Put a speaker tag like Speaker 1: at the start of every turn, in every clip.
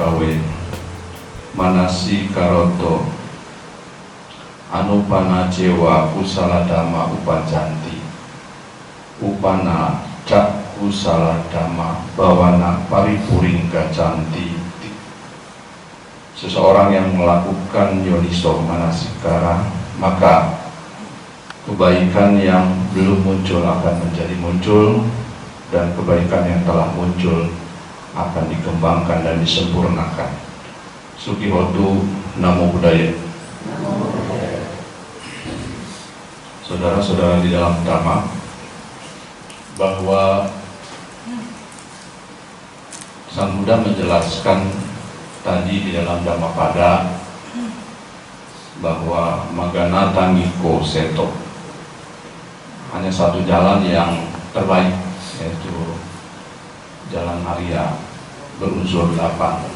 Speaker 1: gawe manasi karoto anupana cewa kusala dhamma upajanti upana cak kusala dhamma bawana paripuring gajanti. Seseorang yang melakukan yoniso manasikara, maka kebaikan yang belum muncul akan menjadi muncul, dan kebaikan yang telah muncul akan dikembangkan dan disempurnakan. Sukihotu, Namo Buddhaya. Saudara-saudara di dalam Dhamma, bahwa Sang Buddha menjelaskan tadi di dalam Dhammapada bahwa Maganata Ngiko Seto hanya satu jalan yang terbaik, yaitu jalan Arya berunsur 8.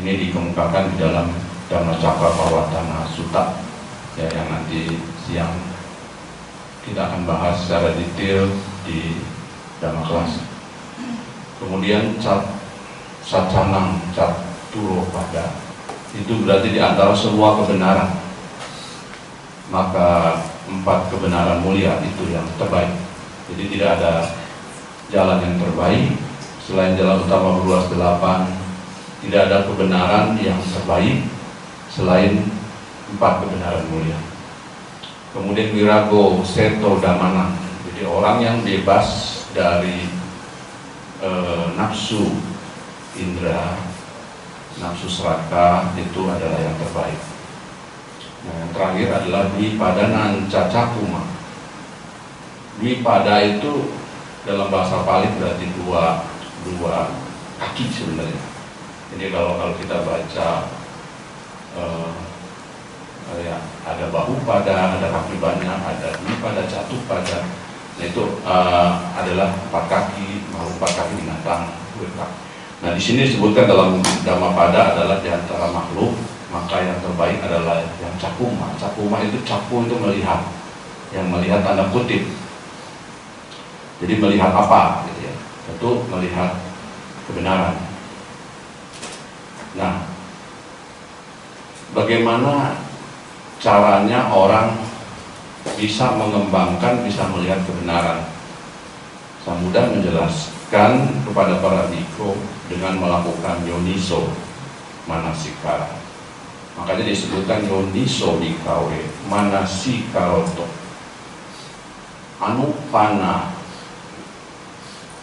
Speaker 1: Ini dikemukakan di dalam Dhammacakkappavattana Sutta, ya, yang nanti siang kita akan bahas secara detail di Dhamma kelas. Kemudian Sacanang Caturopada itu berarti di antara semua kebenaran, maka 4 kebenaran mulia itu yang terbaik. Jadi tidak ada jalan yang terbaik selain jalan utama berluas 8. Tidak ada kebenaran yang terbaik selain 4 kebenaran mulia. Kemudian Wirago Seto Damana, jadi orang yang bebas dari nafsu indera, nafsu seraka, itu adalah yang terbaik. Nah, yang terakhir adalah Dwipadanan Cacakuma. Dwipada itu dalam bahasa Pali berarti dua kaki sebenarnya. Jadi kalau kita baca ya, ada bahu pada, ada kaki banyak, ada Dwipada, Catupada. Nah, itu adalah 4 kaki, makhluk 4 kaki binatang. Nah, di sini disebutkan dalam Dhammapada adalah di antara makhluk, maka yang terbaik adalah yang cakuma. Cakuma itu caku itu melihat, yang melihat tanda kutip. Jadi melihat apa? Gitu ya. Tentu melihat kebenaran. Nah, bagaimana caranya orang bisa mengembangkan, bisa melihat kebenaran? Sang Buddha menjelaskan kepada para bhikkhu dengan melakukan yoniso manasikara. Makanya disebutkan yoniso dikawe manasikaroto anupana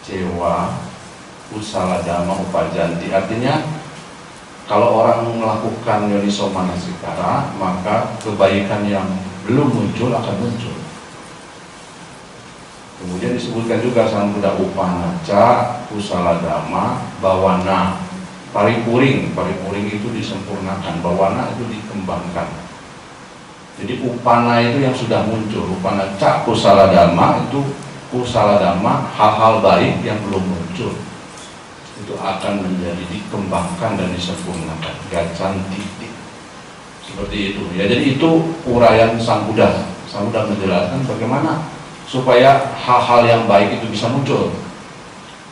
Speaker 1: cewa kusala dhamma upajanti. Artinya kalau orang melakukan yoniso manasikara, maka kebaikan yang belum muncul akan muncul. Kemudian disebutkan juga Sang Buddha upanaca kusala dhamma bawana paripuring. Paripuring itu disempurnakan, bawana itu dikembangkan. Jadi upana itu yang sudah muncul, upanaca kusala dhamma itu kusala dhamma, hal-hal baik yang belum muncul itu akan menjadi dikembangkan dan disempurnakan. Gacan titik seperti itu ya. Jadi itu uraian Sang Buddha. Sang Buddha menjelaskan bagaimana supaya hal-hal yang baik itu bisa muncul.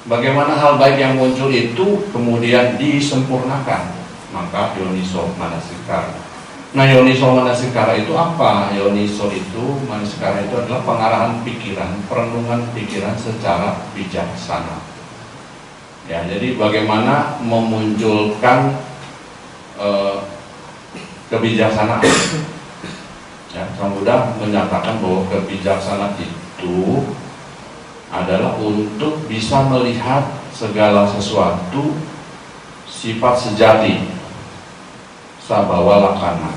Speaker 1: Bagaimana hal baik yang muncul itu kemudian disempurnakan, maka yoniso manasikara. Nah, yoniso manasikara itu apa? Yoniso itu, manasikara itu adalah pengarahan pikiran, perenungan pikiran secara bijaksana. Ya, jadi bagaimana memunculkan kebijaksanaan. Ya, Sang Buddha menyatakan bahwa kebijaksanaan itu adalah untuk bisa melihat segala sesuatu sifat sejati, sabawa lakana,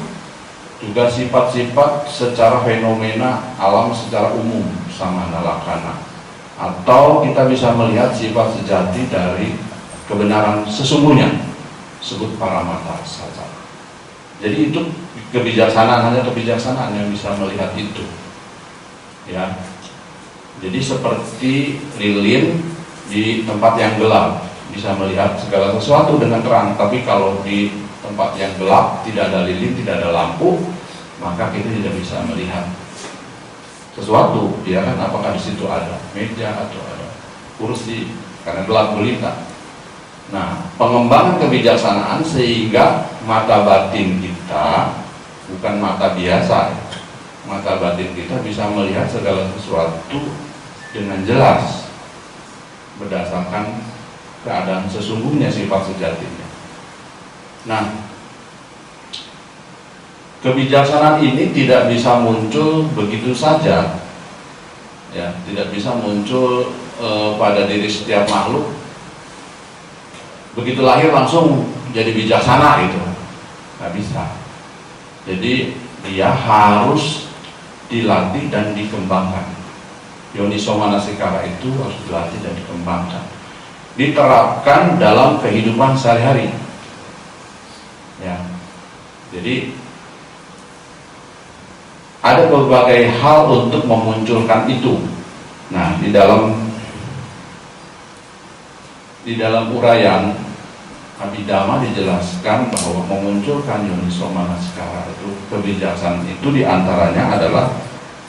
Speaker 1: juga sifat-sifat secara fenomena alam secara umum, samana lakana, atau kita bisa melihat sifat sejati dari kebenaran sesungguhnya, sebut paramata saja. Jadi itu kebijaksanaan, hanya kebijaksanaan yang bisa melihat itu, ya. Jadi seperti lilin di tempat yang gelap bisa melihat segala sesuatu dengan terang, tapi kalau di tempat yang gelap tidak ada lilin, tidak ada lampu, maka kita tidak bisa melihat sesuatu, ya kan? Apakah di situ ada meja atau ada kursi, karena gelap gulita. Nah, pengembangan kebijaksanaan sehingga mata batin kita, bukan mata biasa, mata batin kita bisa melihat segala sesuatu dengan jelas berdasarkan keadaan sesungguhnya, sifat sejatinya. Nah, kebijaksanaan ini tidak bisa muncul begitu saja, ya, tidak bisa muncul pada diri setiap makhluk. Begitu lahir langsung jadi bijaksana gitu, nggak bisa. Jadi dia harus dilatih dan dikembangkan. Yoniso Manasikara itu harus dilatih dan dikembangkan, diterapkan dalam kehidupan sehari-hari. Ya, jadi ada berbagai hal untuk memunculkan itu. Nah, di dalam uraian Abhidhamma dijelaskan bahwa memunculkan Yoniso Manasikara itu, kebijaksanaan itu diantaranya adalah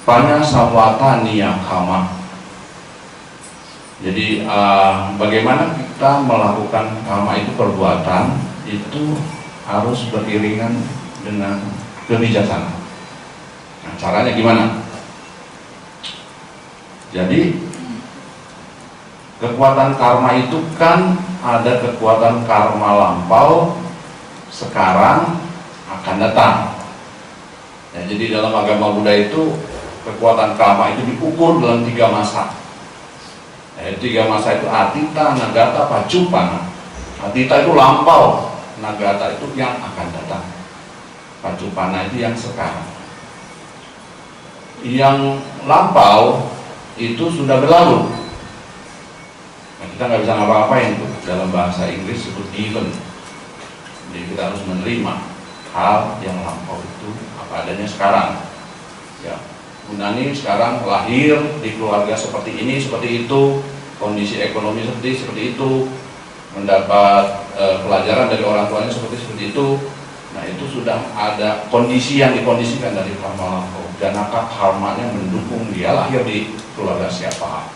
Speaker 1: Panasawata Niyakama. Jadi bagaimana kita melakukan kama itu, perbuatan itu harus beriringan dengan kebijaksanaan. Nah, caranya gimana? Jadi kekuatan karma itu kan ada kekuatan karma lampau, sekarang, akan datang. Ya, jadi dalam agama Buddha itu kekuatan karma itu diukur dalam 3 masa. Ya, 3 masa itu Atita, Nagata, Pacupana. Atita itu lampau, Nagata itu yang akan datang, Pacupana itu yang sekarang. Yang lampau itu sudah berlalu. Nah, kita nggak bisa ngapa-ngapain tuh. Dalam bahasa Inggris disebut given. Jadi kita harus menerima hal yang lampau itu apa adanya sekarang. Ya, Gunani sekarang lahir di keluarga seperti ini, seperti itu, kondisi ekonomi seperti itu, mendapat pelajaran dari orang tuanya seperti itu. Nah, itu sudah ada kondisi yang dikondisikan dari karma lampau. Dan maka karmanya mendukung dia lahir di keluarga siapa.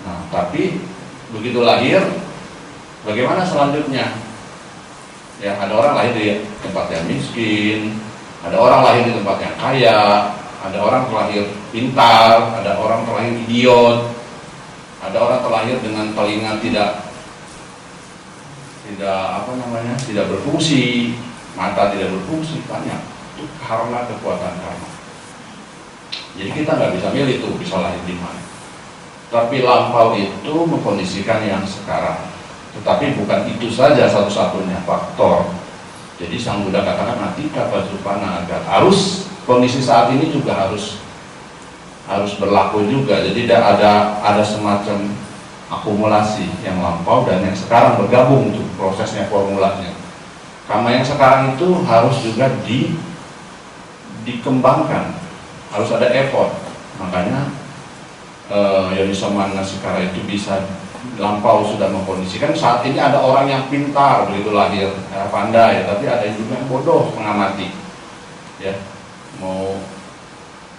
Speaker 1: Nah, tapi begitu lahir, bagaimana selanjutnya? Ya, ada orang lahir di tempat yang miskin, ada orang lahir di tempat yang kaya, ada orang terlahir pintar, ada orang terlahir idiot, ada orang terlahir dengan telinga tidak berfungsi, mata tidak berfungsi, banyak. Itu karena kekuatan karma. Jadi kita nggak bisa milih tuh bisa lahir di mana. Tapi lampau itu mengkondisikan yang sekarang. Tetapi bukan itu saja satu-satunya faktor. Jadi Sang Buddha katakan Atita Pacupana agar harus kondisi saat ini juga harus berlaku juga. Jadi ada semacam akumulasi yang lampau dan yang sekarang bergabung tuh prosesnya, formulanya. Karma yang sekarang itu harus juga dikembangkan, harus ada effort. Makanya Yoniso Manasikara itu bisa lampau sudah mengkondisikan. Saat ini ada orang yang pintar begitu lahir, pandai, tapi ada juga yang bodoh mengamati. Ya, mau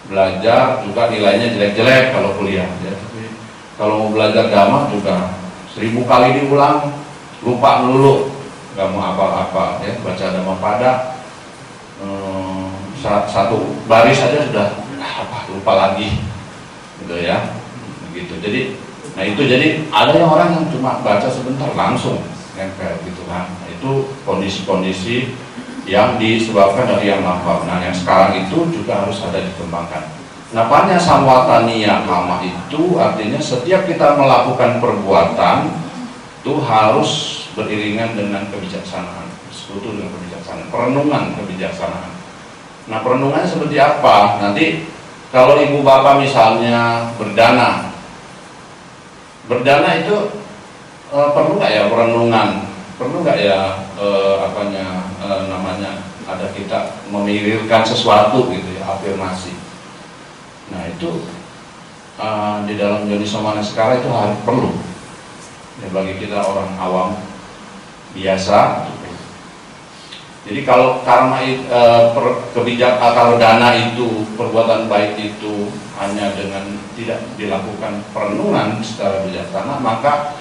Speaker 1: belajar juga nilainya jelek-jelek kalau kuliah. Ya, tapi kalau mau belajar dhamma juga 1000 kali diulang, lupa melulu, nggak mau apa-apa. Ya, baca Dhammapada satu baris saja sudah lupa lagi. Gitu ya, begitu. Jadi, nah itu jadi ada yang orang yang cuma baca sebentar langsung nempel gitu kan. Nah, itu kondisi-kondisi yang disebabkan dari yang lampau. Nah, yang sekarang itu juga harus ada dikembangkan. Nah, Panasawata Niyakama itu artinya setiap kita melakukan perbuatan itu harus beriringan dengan kebijaksanaan, sekutu dengan kebijaksanaan, perenungan kebijaksanaan. Nah, perenungannya seperti apa? Nanti kalau ibu bapak misalnya berdana itu perlu nggak ya perenungan? Perlu nggak ya namanya ada kita memikirkan sesuatu gitu ya, afirmasi. Nah itu di dalam Yoniso Manasikara itu harus perlu ya, bagi kita orang awam biasa. Jadi kalau karma kalau dana itu, perbuatan baik itu hanya dengan tidak dilakukan perenungan secara bijaksana, maka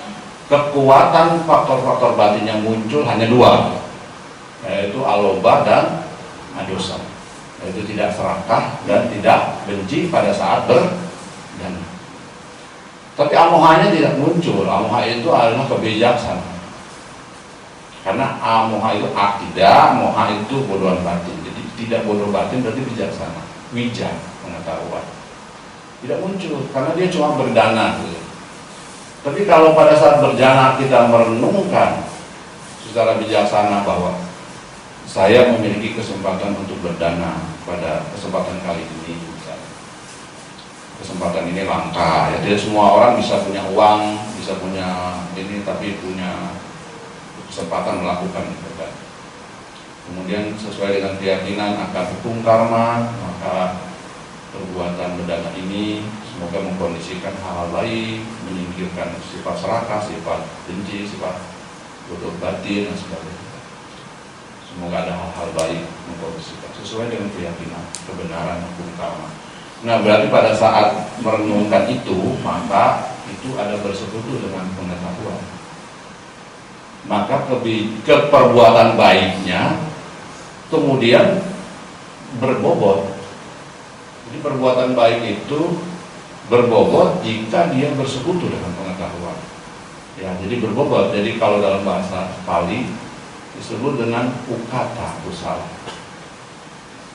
Speaker 1: kekuatan faktor-faktor batin yang muncul hanya dua, yaitu aloba dan adosa, yaitu tidak serakah dan tidak benci pada saat berdana. Tapi amohanya tidak muncul. Amoha itu adalah kebijaksanaan. Karena amoha itu akidah, moha itu bodohan batin. Jadi tidak bodoh batin berarti bijaksana. Wija, pengetahuan. Tidak muncul karena dia cuma berdana. Gitu. Tapi kalau pada saat berdana kita merenungkan secara bijaksana bahwa saya memiliki kesempatan untuk berdana pada kesempatan kali ini. Kesempatan ini langka, ya tidak semua orang bisa punya uang, bisa punya ini, tapi punya kesempatan melakukan ibadah. Kemudian sesuai dengan keyakinan akan hukum karma, maka perbuatan berdana ini semoga mengkondisikan hal-hal baik, menyingkirkan sifat serakah, sifat benci, sifat bodoh batin dan sebagainya. Semoga ada hal-hal baik mengkondisikan sesuai dengan keyakinan kebenaran hukum karma. Nah, berarti pada saat merenungkan itu, maka itu ada bersekutu dengan pengetahuan. Maka keperbuatan baiknya kemudian berbobot. Jadi perbuatan baik itu berbobot jika dia bersekutu dengan pengetahuan. Ya, jadi berbobot. Jadi kalau dalam bahasa Pali disebut dengan ukata kusala.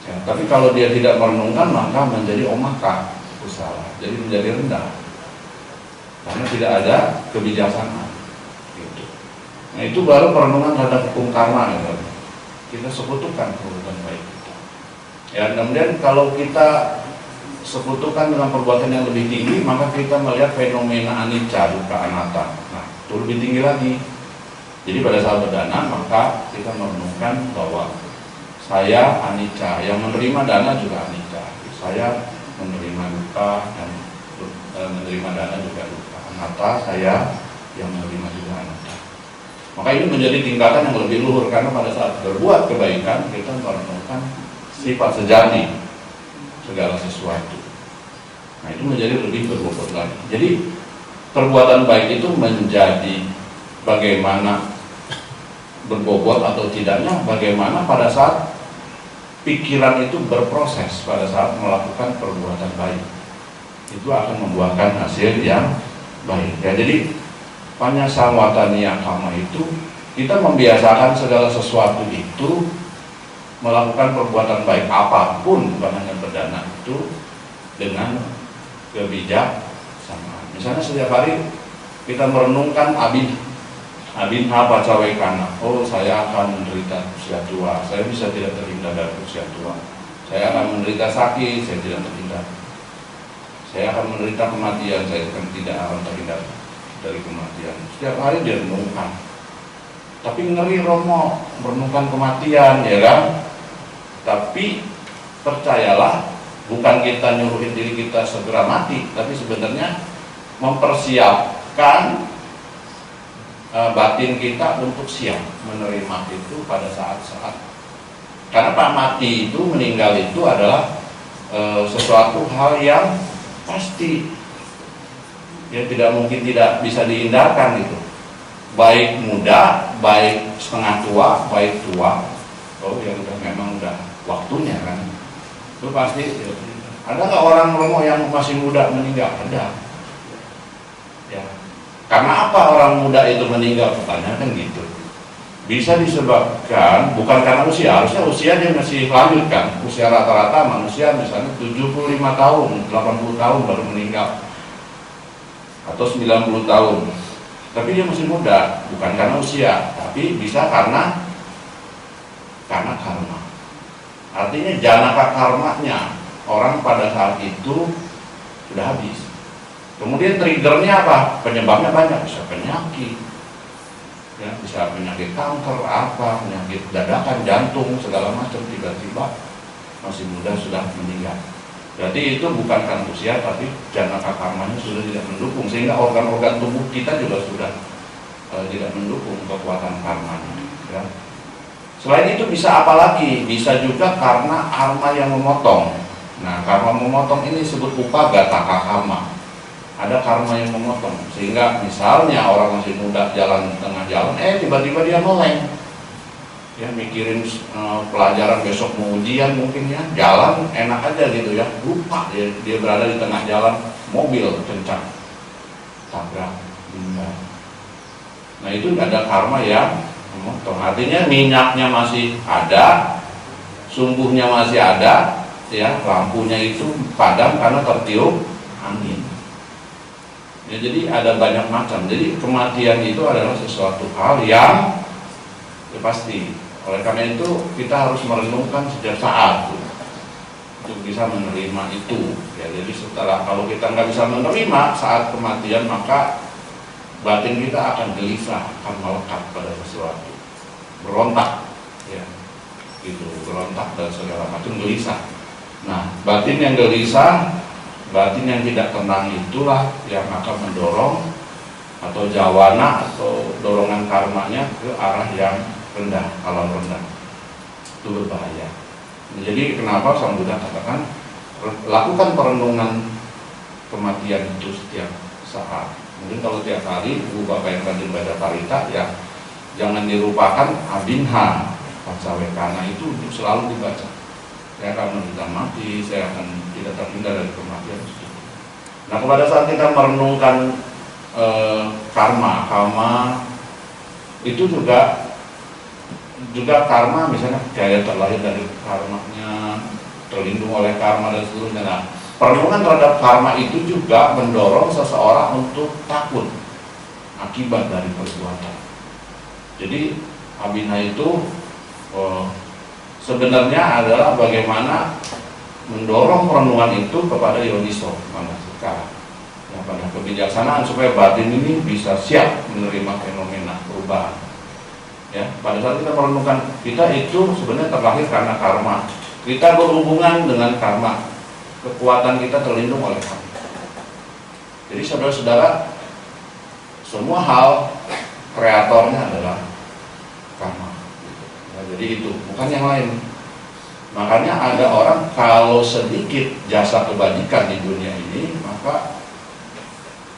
Speaker 1: Ya, tapi kalau dia tidak merenungkan maka menjadi omaka kusala, jadi menjadi rendah karena tidak ada kebijaksanaan. Gitu. Nah itu baru perenungan terhadap hukum karma. Ya. Kita sekutukan perbuatan baik kita. Ya, kemudian kalau kita sekutukan dengan perbuatan yang lebih tinggi, maka kita melihat fenomena anicca, dukkha, anatta. Nah itu lebih tinggi lagi. Jadi pada saat berdana maka kita merenungkan bahwa saya anicca, yang menerima dana juga anicca. Saya menerima dukkha dan menerima dana juga dukkha. Anatta, saya yang menerima juga anatta. Maka ini menjadi tingkatan yang lebih luhur karena pada saat berbuat kebaikan kita merenungkan sifat sejati segala sesuatu. Nah itu menjadi lebih berbobot lagi. Jadi perbuatan baik itu menjadi bagaimana berbobot atau tidaknya, bagaimana pada saat pikiran itu berproses pada saat melakukan perbuatan baik, itu akan membuahkan hasil yang baik. Ya, jadi panyasamwataniya kama itu kita membiasakan segala sesuatu itu melakukan perbuatan baik apapun, bukan hanya berdana itu dengan kebijaksanaan. Misalnya setiap hari kita merenungkan abinha pacawekana. Oh, saya akan menderita usia tua, saya bisa tidak terhindar dari usia tua. Saya akan menderita sakit, saya tidak terhindar. Saya akan menderita kematian, saya tidak akan terhindar dari kematian. Setiap hari direnungkan. Tapi ngeri Romo, merenungkan kematian, ya kan? Tapi percayalah, bukan kita nyuruhin diri kita segera mati, tapi sebenarnya mempersiapkan batin kita untuk siap menerima itu pada saat-saat. Karena Pak mati itu, meninggal itu adalah sesuatu hal yang pasti, ya tidak mungkin tidak bisa dihindarkan itu. Baik muda, baik setengah tua, baik tua. Oh ya udah, memang udah waktunya kan. Itu pasti. Ya. Ada nggak orang Romo yang masih muda meninggal? Ada. Ya. Karena apa orang muda itu meninggal? Pertanyaan kan gitu. Bisa disebabkan bukan karena usia, harusnya usia dia masih lanjut kan. Usia rata-rata manusia misalnya 75 tahun, 80 tahun baru meninggal. Atau 90 tahun. Tapi dia masih muda, bukan karena usia, tapi bisa karena karma. Artinya janaka karmanya orang pada saat itu sudah habis. Kemudian triggernya apa? Penyebabnya banyak, bisa penyakit, ya, bisa penyakit kanker, apa, penyakit dadakan, jantung, segala macam, tiba-tiba masih muda sudah meninggal. Berarti itu bukan karena usia, tapi janaka karmanya sudah tidak mendukung, sehingga organ-organ tubuh kita juga sudah tidak mendukung kekuatan karmanya. Ya. Selain itu bisa apa lagi? Bisa juga karena karma yang memotong. Nah, karma memotong ini disebut upagata karma. ada karma yang memotong, sehingga misalnya orang masih muda jalan tengah jalan, tiba-tiba dia meleng, ya mikirin pelajaran besok mau ujian mungkin ya, jalan enak aja gitu ya, lupa dia berada di tengah jalan, mobil kencang, tabrak, meninggal. Nah itu ada karma yang memotong, artinya minyaknya masih ada, sumbunya masih ada, ya lampunya itu padam karena tertiup angin. Ya, jadi ada banyak macam. Jadi kematian itu adalah sesuatu hal yang ya pasti. Oleh karena itu kita harus merenungkan sejak saat untuk bisa menerima itu. Ya, jadi setelah kalau kita nggak bisa menerima saat kematian, maka batin kita akan gelisah, akan melekat pada sesuatu, berontak, ya, gitu, berontak dan segala macam gelisah. Nah, batin yang gelisah, batin yang tidak tenang itulah yang akan mendorong atau jawana atau dorongan karmanya ke arah yang rendah, alam rendah. Itu berbahaya. Jadi kenapa Sang Buddha katakan lakukan perenungan kematian itu setiap saat. Mungkin kalau tiap hari ibu bapak yang rajin baca parita, ya jangan dilupakan abinha pancawekana itu selalu dibaca. Saya akan menderita mati, saya akan tidak terhindar dari kematian. Nah, pada saat kita merenungkan karma itu juga karma, misalnya kayak terlahir dari karmanya, terlindung oleh karma dan seterusnya. Nah, perenungan terhadap karma itu juga mendorong seseorang untuk takut akibat dari perbuatan. Jadi abinha itu sebenarnya adalah bagaimana mendorong perenungan itu kepada yoniso manasika, ya, pada kebijaksanaan supaya batin ini bisa siap menerima fenomena perubahan. Ya, pada saat kita merenungkan, kita itu sebenarnya terlahir karena karma. Kita berhubungan dengan karma. Kekuatan kita terlindung oleh karma. Jadi saudara-saudara, semua hal kreatornya adalah karma. Ya, jadi itu, bukan yang lain. Makanya ada orang kalau sedikit jasa kebajikan di dunia ini, maka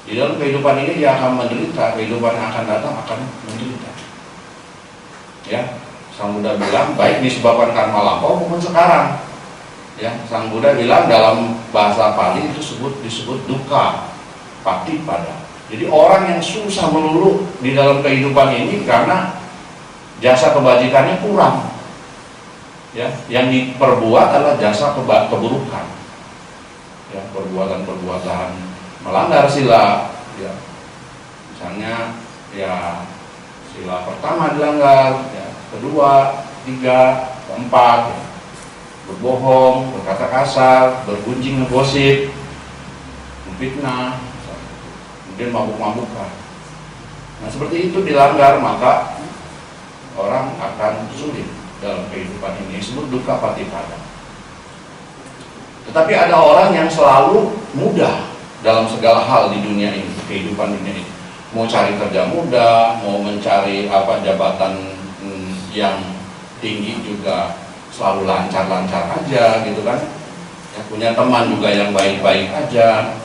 Speaker 1: di dalam kehidupan ini dia akan menderita, kehidupan yang akan datang akan menderita. Ya, Sang Buddha bilang baik disebabkan karma lampau maupun sekarang. Ya, Sang Buddha bilang dalam bahasa Pali itu disebut dukkha patipada. Jadi orang yang susah melulu di dalam kehidupan ini karena jasa kebajikannya kurang. Ya, yang diperbuat adalah jasa keburukan. Ya, perbuatan-perbuatan melanggar sila. Ya, misalnya ya sila pertama dilanggar, ya, kedua, tiga, keempat, ya, berbohong, berkata kasar, bergunjing, ngegosip, memfitnah, kemudian mabuk-mabukan. Nah seperti itu dilanggar, maka orang akan sulit dalam kehidupan ini, disebut dukkha patipada. Tetapi ada orang yang selalu mudah dalam segala hal di dunia ini, kehidupan dunia ini. Mau cari kerja mudah, mau mencari jabatan yang tinggi juga selalu lancar-lancar aja gitu kan. Ya, punya teman juga yang baik-baik aja.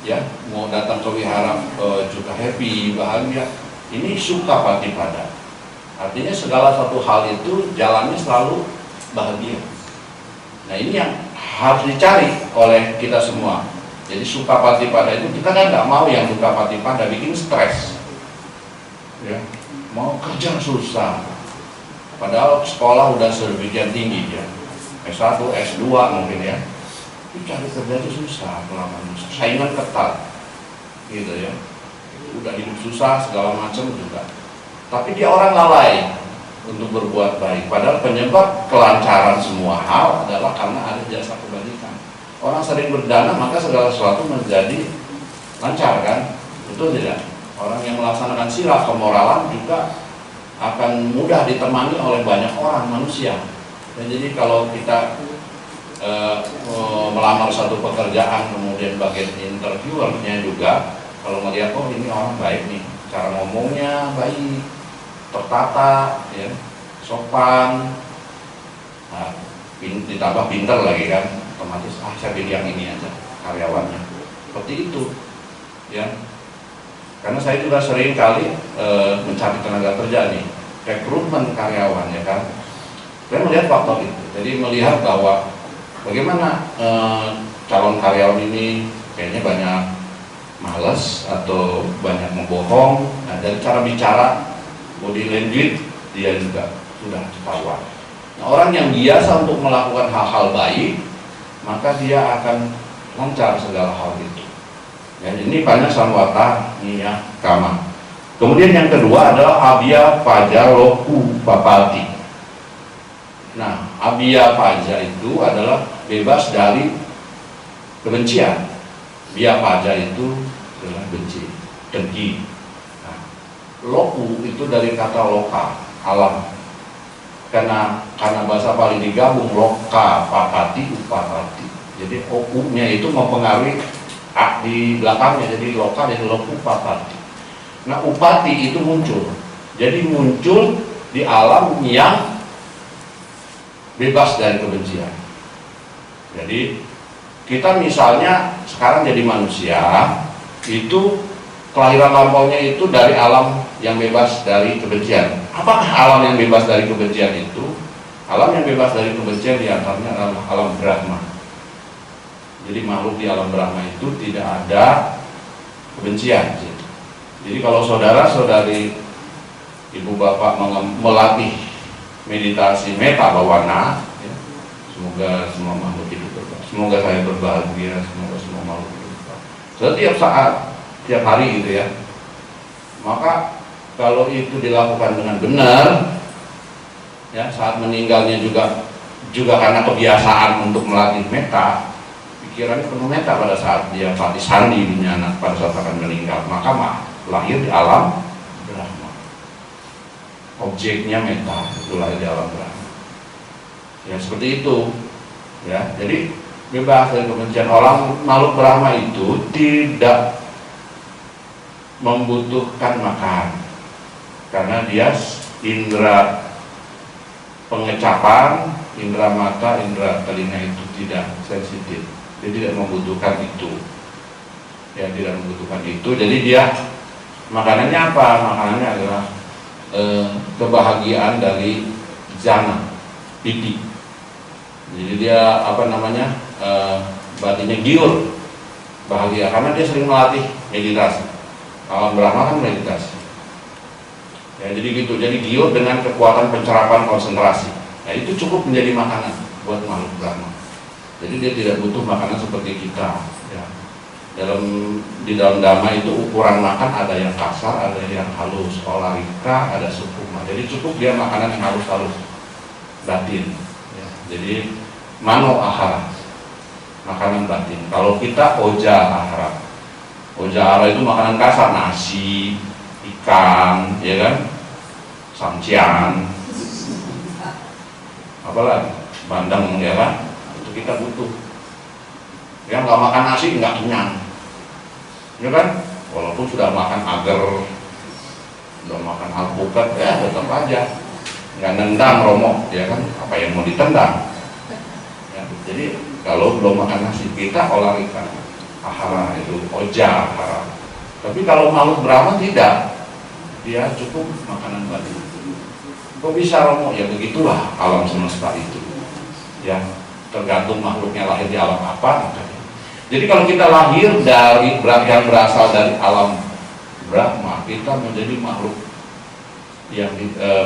Speaker 1: Ya, mau datang ke wihara juga happy, bahagia. Ini sukha patipada. Artinya segala satu hal itu jalannya selalu bahagia. Nah ini yang harus dicari oleh kita semua. Jadi sukha patipada itu kita kan nggak mau yang dukkha patipada, bikin stres. Ya, mau kerja susah. Padahal sekolah udah sedemikian tinggi ya, S1, S2 mungkin ya. Tapi cari kerja itu susah, kelamaan saingan ketat, gitu ya. Udah hidup susah segala macam juga. Tapi dia orang lalai untuk berbuat baik. Padahal penyebab kelancaran semua hal adalah karena ada jasa kebajikan. Orang sering berdana maka segala sesuatu menjadi lancar kan? Betul tidak? Orang yang melaksanakan sila kemoralan juga akan mudah ditemani oleh banyak orang manusia. Dan jadi kalau kita melamar satu pekerjaan kemudian bagian interviewernya juga kalau melihat oh ini orang baik nih, cara ngomongnya baik, tertata, ya, sopan, nah, ditambah pinter lagi kan, otomatis saya pilih yang ini aja karyawannya. Seperti itu. ya. Karena saya juga sering kali mencari tenaga kerja nih, rekrutmen karyawan ya kan. Saya melihat faktor itu, jadi melihat bahwa bagaimana calon karyawan ini kayaknya banyak males atau banyak membohong. Nah, dari cara bicara, body language dia juga sudah ketahuan. Nah, orang yang biasa untuk melakukan hal-hal baik, maka dia akan lancar segala hal itu. Ya, ini banyak samwata niya kama. Kemudian yang kedua adalah abya paja loku bapati. Nah, abya paja itu adalah bebas dari kebencian. Biya paja itu adalah benci, dengki. Nah, loku itu dari kata loka, alam. Karena bahasa Pali digabung loka, papati, upapati. Jadi okunya itu mempengaruhi a di belakangnya, jadi loka dan loku papati. Nah, upati itu muncul. Jadi muncul di alam yang bebas dari kebencian. Jadi kita misalnya sekarang jadi manusia, itu kelahiran lampaunya itu dari alam yang bebas dari kebencian. Apakah alam yang bebas dari kebencian itu? Alam yang bebas dari kebencian diantaranya adalah alam Brahma. Jadi makhluk di alam Brahma itu tidak ada kebencian. Jadi kalau saudara-saudari, ibu bapak melatih meditasi metta bhavana, ya, semoga semua makhluk hidup berbahagia. Semoga saya berbahagia, semoga semua makhluk hidup berbahagia. Setiap saat, tiap hari gitu ya. Maka kalau itu dilakukan dengan benar, ya, saat meninggalnya juga karena kebiasaan untuk melatih metta, pikirannya penuh metta pada saat dia mati sandi dinyana pada saat akan meninggal, maka lahir di alam Brahma. Objeknya metta, itu lahir di alam Brahma. Ya seperti itu. Ya, jadi bebas dari kebencian. Orang makhluk Brahma itu tidak membutuhkan makan karena dia indera pengecapan, indera mata, indera telinga itu tidak sensitif. Dia tidak membutuhkan itu. Ya, tidak membutuhkan itu. Jadi dia makanannya apa? Makanannya adalah kebahagiaan dari jana, pipi. Jadi dia batinnya giur, bahagia karena dia sering melatih meditasi. Alam Brahma kan meditasi. Ya, jadi gitu. Jadi giur dengan kekuatan pencerapan konsentrasi. Nah, itu cukup menjadi makanan buat makhluk Brahma. Jadi dia tidak butuh makanan seperti kita. Ya. Di dalam Dhamma itu ukuran makan ada yang kasar, ada yang halus, olarika, ada sukuma. Jadi cukup dia makanan yang halus-halus, batin. Ya. Jadi mano ahara, makanan batin. Kalau kita oja ahara, oja ahara itu makanan kasar, nasi, ikan, ya kan, samcian, apalagi bandeng, ya kan, itu kita butuh. Yang nggak makan nasi nggak kenyang, ya kan, walaupun sudah makan agar, sudah makan alpukat, ya tetap aja nggak nendang romo, ya kan, apa yang mau ditendang. Ya, jadi kalau belum makan nasi kita olarika ahara itu oja ahara. Tapi kalau makhluk Brahma tidak, dia cukup makanan batin. Kok bisa romo? Ya begitulah alam semesta itu. Ya tergantung makhluknya lahir di alam apa. Jadi kalau kita lahir dari yang berasal dari alam Brahma, kita menjadi makhluk yang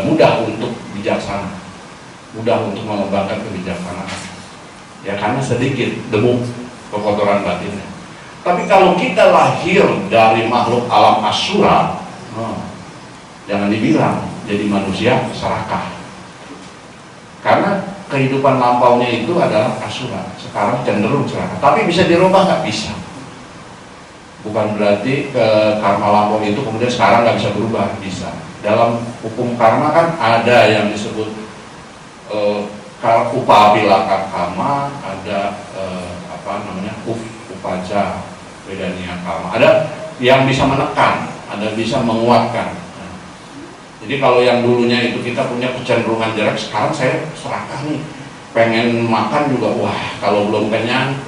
Speaker 1: mudah untuk bijaksana, mudah untuk mengembangkan kebijaksanaan. Ya karena sedikit debu kekotoran batinnya. Tapi kalau kita lahir dari makhluk alam asura, jangan dibilang jadi manusia serakah. Karena kehidupan lampaunya itu adalah asura. Sekarang cenderung serakah. Tapi bisa dirubah nggak? Bisa. Bukan berarti karma lampau itu kemudian sekarang nggak bisa berubah. Bisa. Dalam hukum karma kan ada yang disebut upapilaka karma, ada upaja bedania karma. Ada yang bisa menekan, ada bisa menguatkan. Jadi kalau yang dulunya itu kita punya kecenderungan jelek, sekarang saya serakah nih, pengen makan juga, wah kalau belum kenyang,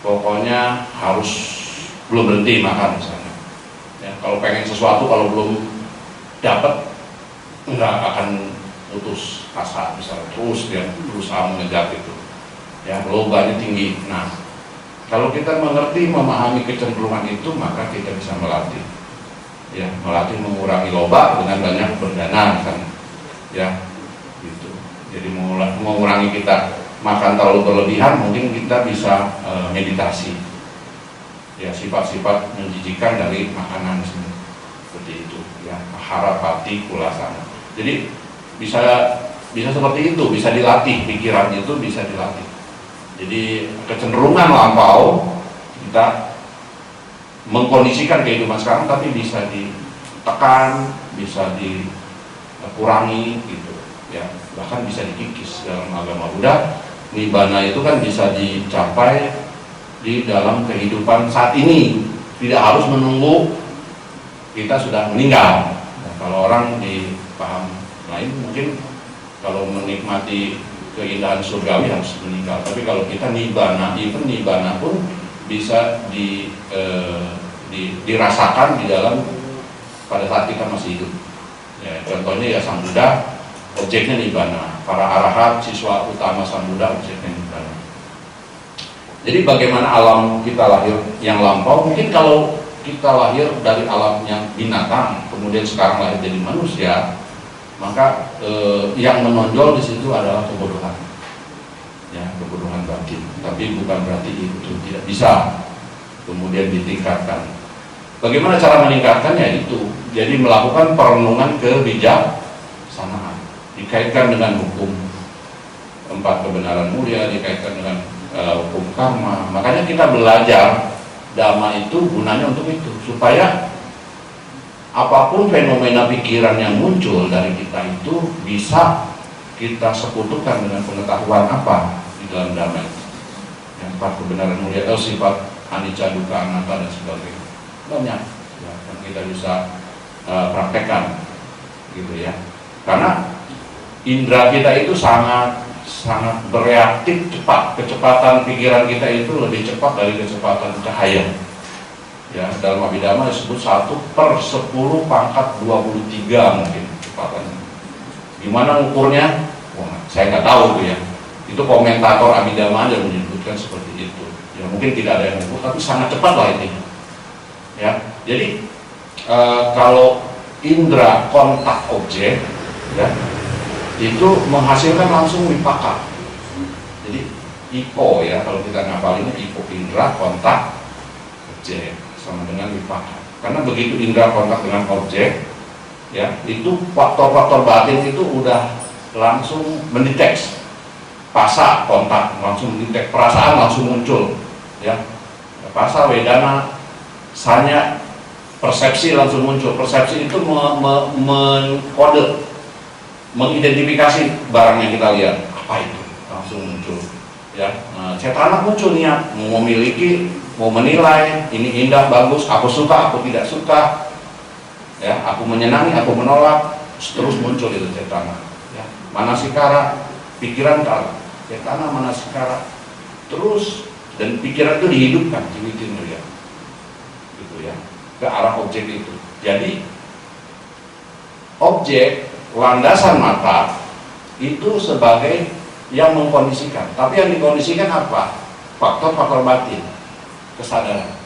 Speaker 1: pokoknya harus belum berhenti makan misalnya. Ya, kalau pengen sesuatu, kalau belum dapat, nggak akan putus asa, misalnya terus dia berusaha mengejar itu. Ya, lobanya tinggi. Nah, kalau kita mengerti, memahami kecenderungan itu, maka kita bisa melatih. Ya, melatih mengurangi loba dengan banyak berdana, kan? Ya, gitu. Jadi mengurangi kita makan terlalu berlebihan, mungkin kita bisa meditasi. Ya, sifat-sifat menjijikan dari makanan seperti itu. Ya, harapati kulasana. Jadi bisa seperti itu, bisa dilatih, pikiran itu bisa dilatih. Jadi kecenderungan lampau kita mengkondisikan kehidupan sekarang, tapi bisa ditekan, bisa dikurangi gitu ya, bahkan bisa dikikis. Dalam agama Buddha, nibbana itu kan bisa dicapai di dalam kehidupan saat ini, tidak harus menunggu kita sudah meninggal. Nah, kalau orang di paham lain mungkin kalau menikmati keindahan surgawi harus meninggal, tapi kalau kita nibbana, even nibbana pun bisa dirasakan di dalam pada saat kita masih hidup. Ya, contohnya ya Sang Buddha, objeknya nibbana. Para arahat, siswa utama Sang Buddha, objeknya nibbana. Jadi bagaimana alam kita lahir yang lampau? Mungkin kalau kita lahir dari alam yang binatang, kemudian sekarang lahir jadi manusia, maka yang menonjol di situ adalah kebodohan. Ya, kebodohan batin. Tapi bukan berarti itu tidak bisa kemudian ditingkatkan. Bagaimana cara meningkatkannya itu? Jadi melakukan perenungan kebijaksanaan, dikaitkan dengan hukum 4 kebenaran mulia, dikaitkan dengan hukum karma. Makanya kita belajar dhamma itu gunanya untuk itu, supaya apapun fenomena pikiran yang muncul dari kita itu bisa kita sekutukan dengan pengetahuan apa di dalam dhamma itu. Yang 4 kebenaran mulia, sifat anicca, dukkha, anatta dan sebagainya. Banyak ya, yang kita bisa praktekkan gitu ya. Karena indera kita itu sangat bereaktif cepat. Kecepatan pikiran kita itu lebih cepat dari kecepatan cahaya. Ya, dalam Abhidhamma disebut 1/10 pangkat 23 mungkin kecepatannya. Gimana ukurnya? Wah, saya nggak tahu tuh ya. Itu komentator Abhidhamma aja menyebutkan seperti itu. Ya, mungkin tidak ada yang mengukur, tapi sangat cepat lah ini. Ya, jadi kalau indera kontak objek, ya, itu menghasilkan langsung wipaka. Jadi iko ya, kalau kita ngapalinnya iko, indera kontak objek sama dengan wipaka. Karena begitu indera kontak dengan objek, ya, itu faktor-faktor batin itu udah langsung mendeteksi. Pasa kontak langsung mendeteksi, perasaan langsung muncul, ya. Pasa, wedana, sanya, persepsi langsung muncul. Persepsi itu mengkode, mengidentifikasi barang yang kita lihat, apa itu langsung muncul, ya. Cetana muncul, niat mau memiliki, mau menilai, ini indah, bagus, aku suka, aku tidak suka, ya, aku menyenangi, aku menolak, terus muncul itu cetana, ya. Manasikara, pikiran kala, cetana, manasikara, terus, dan pikiran itu dihidupkan, ciwitindriya, gitu ya, ke arah objek itu. Jadi objek landasan mata itu sebagai yang mengkondisikan, tapi yang dikondisikan apa? Faktor-faktor batin, kesadaran.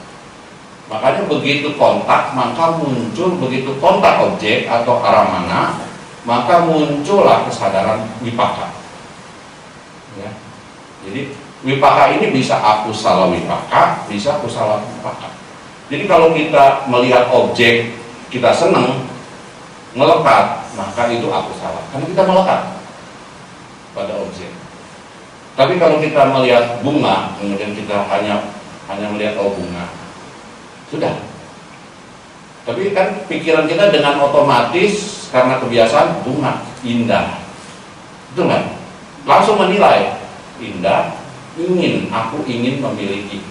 Speaker 1: Makanya begitu kontak, maka muncul, begitu kontak objek atau arah mana, maka muncullah kesadaran wipaka. Ya. Jadi wipaka ini bisa akusala wipaka, bisa kusala wipaka. Jadi kalau kita melihat objek, kita senang, melekat, maka itu akusala, karena kita melekat pada objek. Tapi kalau kita melihat bunga, kemudian kita hanya melihat bunga, sudah. Tapi kan pikiran kita dengan otomatis karena kebiasaan bunga indah, itu kan? Langsung menilai indah, aku ingin memiliki,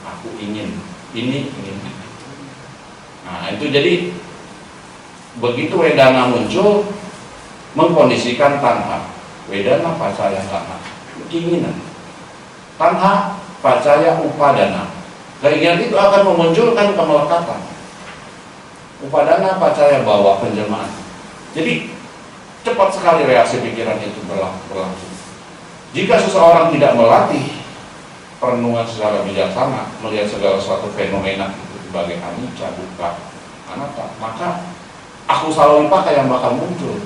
Speaker 1: aku ingin ini, ingin itu. Nah itu jadi begitu wedana muncul, mengkondisikan tanha. Wedana pacaya tanha, keinginan. Tanha pacaya upadana. Keinginan itu akan memunculkan kemelekatan. Upadana pacaya bawa penjelmaan. Jadi cepat sekali reaksi pikiran itu berlangsung. Jika seseorang tidak melatih perenungan secara bijaksana, melihat segala suatu fenomena itu sebagai anicca, dukkha, anatta, maka aku salah wipaka yang bakal muncul.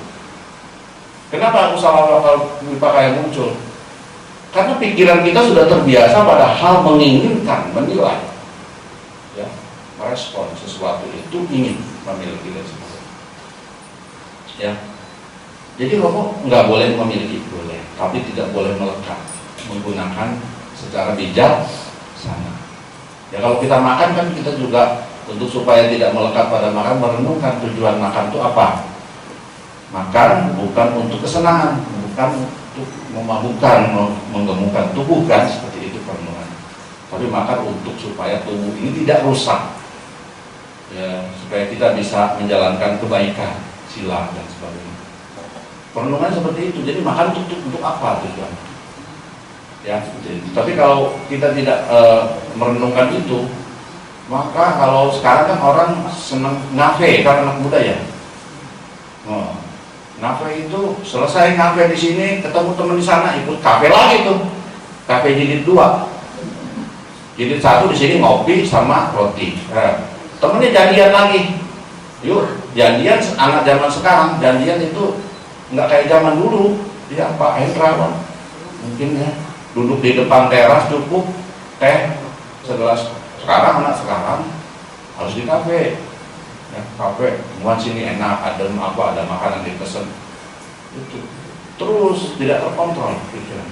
Speaker 1: Kenapa aku salah wipaka yang muncul? Karena pikiran kita sudah terbiasa pada hal menginginkan, menilai, ya, merespon sesuatu itu ingin memiliki dan sebagainya. Ya, jadi Romo nggak boleh memiliki, boleh, tapi tidak boleh melekat menggunakan secara bijaksana. Ya kalau kita makan kan kita juga untuk supaya tidak melekat pada makan, merenungkan tujuan makan itu apa. Makan bukan untuk kesenangan, bukan untuk memabukkan, menggemukkan tubuh, kan seperti itu perenungan. Tapi makan untuk supaya tubuh ini tidak rusak, ya, supaya kita bisa menjalankan kebaikan, sila dan sebagainya. Perenungan seperti itu. Jadi makan untuk apa tujuan? Ya, tapi kalau kita tidak merenungkan itu, maka kalau sekarang kan orang senang ngafe, kan anak muda ya. Ngafe itu selesai ngafe di sini, ketemu teman di sana, ikut kafe lagi tuh, kafe jilid 2, jilid 1 di sini ngopi sama roti. Temennya janjian lagi, yuk janjian. Anak zaman sekarang janjian itu nggak kayak zaman dulu. Ya Pak Hendra mungkin ya, duduk di depan teras cukup teh segelas. Sekarang anak sekarang harus di kafe, ya, kafe muat sini enak, adem apa, ada makanan dipesen itu, terus tidak terkontrol pikiran.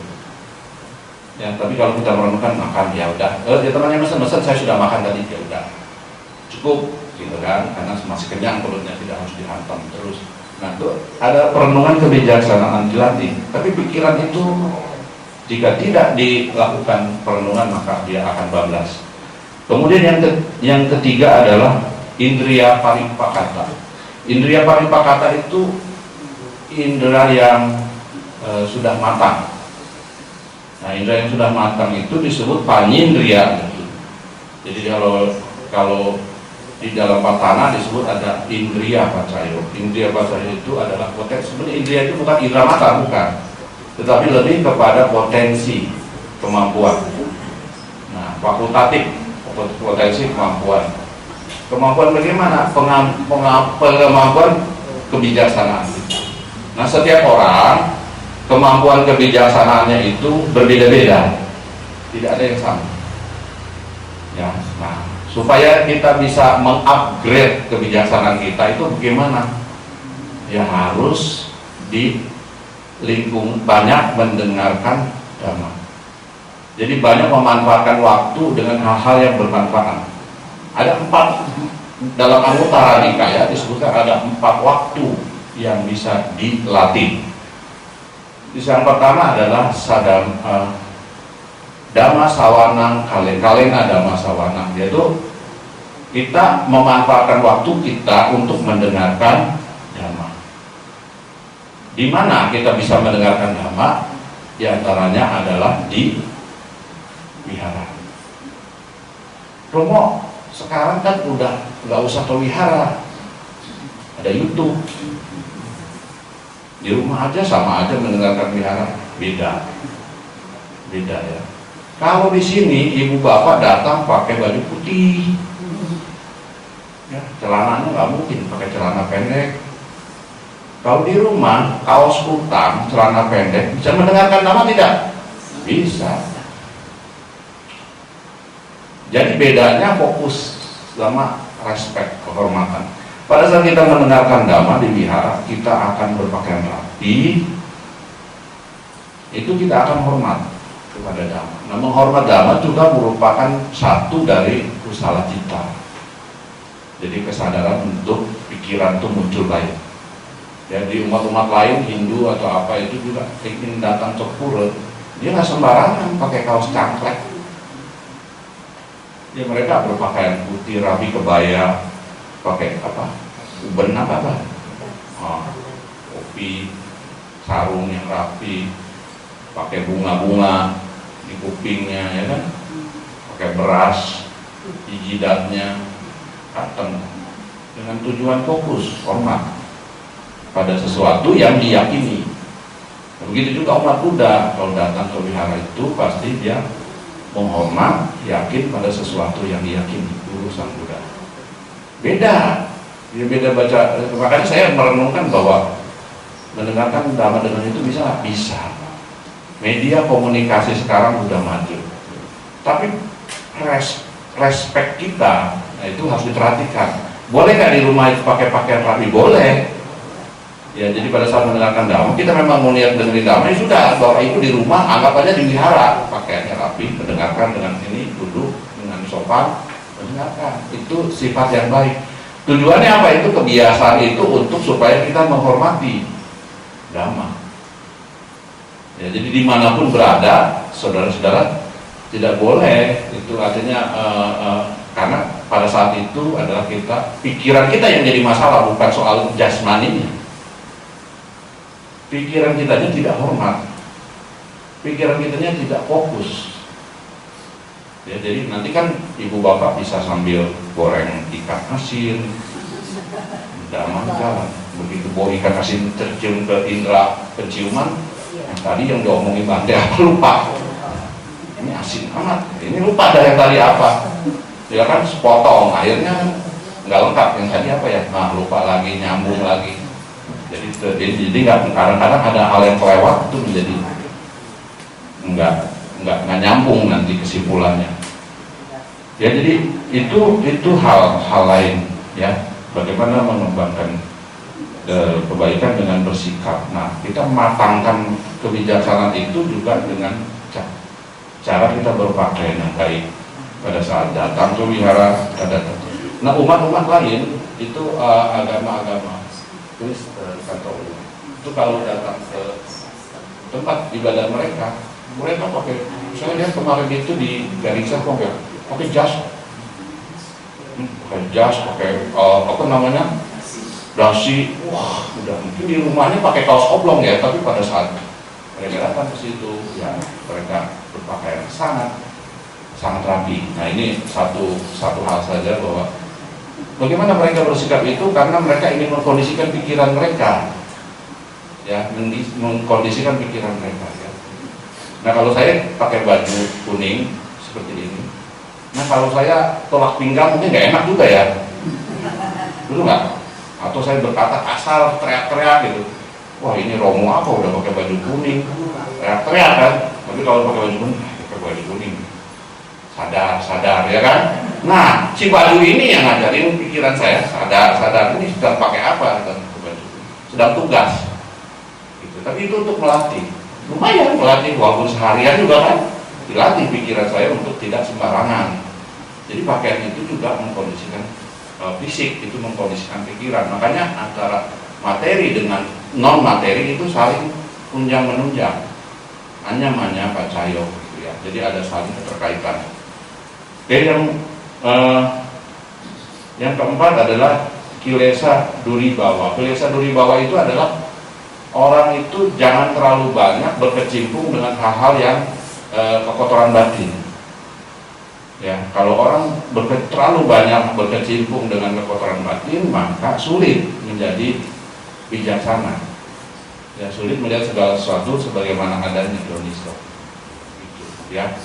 Speaker 1: Ya, tapi kalau kita merenungkan makan, ya udah, ya temannya mesen saya sudah makan tadi, ya udah cukup gitu kan, karena masih kenyang perutnya, tidak harus dihantam terus. Nah itu ada perenungan kebijaksanaan dilatih. Tapi pikiran itu jika tidak dilakukan perenungan maka dia akan bablas. Kemudian yang ketiga adalah indriya paripakata. Indriya paripakata itu indera yang sudah matang. Nah, indera yang sudah matang itu disebut panindriya. Jadi kalau di dalam patana disebut ada indriya pacayo. Indriya pacayo itu adalah potensi. Sebenarnya indriya itu bukan indera mata, bukan, tetapi lebih kepada potensi kemampuan. Nah, fakultatif, potensi kemampuan. Kemampuan bagaimana? Kemampuan kebijaksanaan. Nah, setiap orang kemampuan kebijaksanaannya itu berbeda-beda, tidak ada yang sama. Ya, nah, supaya kita bisa mengupgrade kebijaksanaan kita itu bagaimana? Ya harus di banyak mendengarkan dhamma. Jadi banyak memanfaatkan waktu dengan hal-hal yang bermanfaat. Ada 4 dalam Anguttara Nikaya disebutkan ada 4 waktu yang bisa dilatih. Yang pertama adalah Dhamma sawanang kalena Dhamma sawanang, yaitu kita memanfaatkan waktu kita untuk mendengarkan Dhamma. Di mana kita bisa mendengarkan Dhamma? Di antaranya adalah di wihara. Romo, sekarang kan udah nggak usah ke wihara, ada YouTube. Di rumah aja sama aja mendengarkan wihara, beda ya. Kalau di sini ibu bapak datang pakai baju putih, ya, celananya nggak mungkin pakai celana pendek. Kalau di rumah kaos kutang, celana pendek, bisa mendengarkan Dhamma tidak? Bisa. Jadi bedanya fokus sama respect, kehormatan. Pada saat kita mendengarkan Dhamma di wihara, kita akan berpakaian rapi, itu kita akan hormat kepada Dhamma. Nah, menghormat Dhamma juga merupakan satu dari kusala cita. Jadi kesadaran untuk pikiran itu muncul baik. Ya, di umat-umat lain Hindu atau apa itu juga ingin datang ke pura, dia nggak sembarangan pakai kaos cangklek. Ya, mereka berpakaian putih rapi, kebaya, pakai apa? Uben apa? Kopi, sarung yang rapi, pakai bunga-bunga di kupingnya, ya kan, pakai beras di jidatnya, kateng. dengan tujuan fokus, hormat pada sesuatu yang diyakini. Begitu juga umat Buddha, kalau datang ke wihara itu pasti dia menghormat, yakin pada sesuatu yang diyakini, urusan Buddha. Beda, dia beda baca. Makanya saya merenungkan bahwa mendengarkan Dhamma dengan itu bisa. Media komunikasi sekarang sudah maju, tapi respect kita, nah itu harus diperhatikan. Boleh nggak di rumah itu pakai pakaian rapi? Boleh. Ya, jadi pada saat mendengarkan Dhamma, kita memang mau niat dengerin Dhamma, ya sudah, bahwa itu di rumah, anggap aja di wihara, pakaiannya rapi, mendengarkan dengan ini, duduk dengan sopan, mendengarkan. Itu sifat yang baik. Tujuannya apa? Itu kebiasaan itu untuk supaya kita menghormati Dhamma. Ya, jadi dimanapun berada, saudara-saudara tidak boleh. Itu artinya karena pada saat itu adalah pikiran kita yang jadi masalah, bukan soal jasmaninya. Pikiran kitanya tidak hormat, pikiran kitanya tidak fokus. Ya, jadi nanti kan ibu bapak bisa sambil goreng ikan asin, Dhamma jalan. Begitu bawa ikan asin tercium ke indera penciuman, yang tadi yang diomongin Bante apa lupa. Ini asin amat, ini lupa dari yang tadi apa. Ya kan sepotong, akhirnya nggak lengkap, yang tadi apa ya, nah lupa lagi, nyambung lagi. Jadi nggak, kadang-kadang ada hal yang kelewat itu menjadi nggak nyambung nanti kesimpulannya. Ya, jadi itu hal lain ya, bagaimana mengembangkan kebaikan dengan bersikap. Nah, kita matangkan kebijaksanaan itu juga dengan cara kita berpakaian yang baik pada saat datang ke wihara. Nah, umat-umat lain itu agama-agama Kristen atau itu kalau datang ke tempat ibadah mereka pakai, saya lihat kemarin itu di Garissa pakai jas, pakai apa namanya, dasi. Wah, udah mungkin di rumahnya pakai kaos oblong ya, tapi pada saat mereka datang ke situ ya mereka berpakaian sangat rapi. Nah, ini satu hal saja bahwa bagaimana mereka bersikap itu karena mereka ingin mengkondisikan pikiran mereka, ya, mengkondisikan pikiran mereka. Ya. Nah, kalau saya pakai baju kuning seperti ini, nah kalau saya tolak pinggang mungkin nggak enak juga ya, betul nggak? Atau saya berkata kasar, teriak-teriak gitu, wah ini romo apa udah pakai baju kuning, teriak-teriak kan? Tapi kalau pakai baju kuning, pakai baju kuning, sadar ya kan? Nah, si baju ini yang ngajarin pikiran saya, sadar ini sedang pakai apa, sedang tugas gitu. Tapi itu untuk melatih, lumayan melatih, walaupun seharian juga kan dilatih pikiran saya untuk tidak sembarangan. Jadi pakaian itu juga mengkondisikan fisik, itu mengkondisikan pikiran. Makanya antara materi dengan non materi itu saling tunjang menunjang, hanya pacayo gitu ya. Jadi ada saling keterkaitan. Oke, yang keempat adalah kilesa duribawa. Kilesa duribawa itu adalah orang itu jangan terlalu banyak berkecimpung dengan hal-hal yang kekotoran batin. Ya, kalau orang terlalu banyak berkecimpung dengan kekotoran batin, maka sulit menjadi bijaksana. Ya, sulit melihat segala sesuatu sebagaimana adanya Dioniso. Gitu, ya.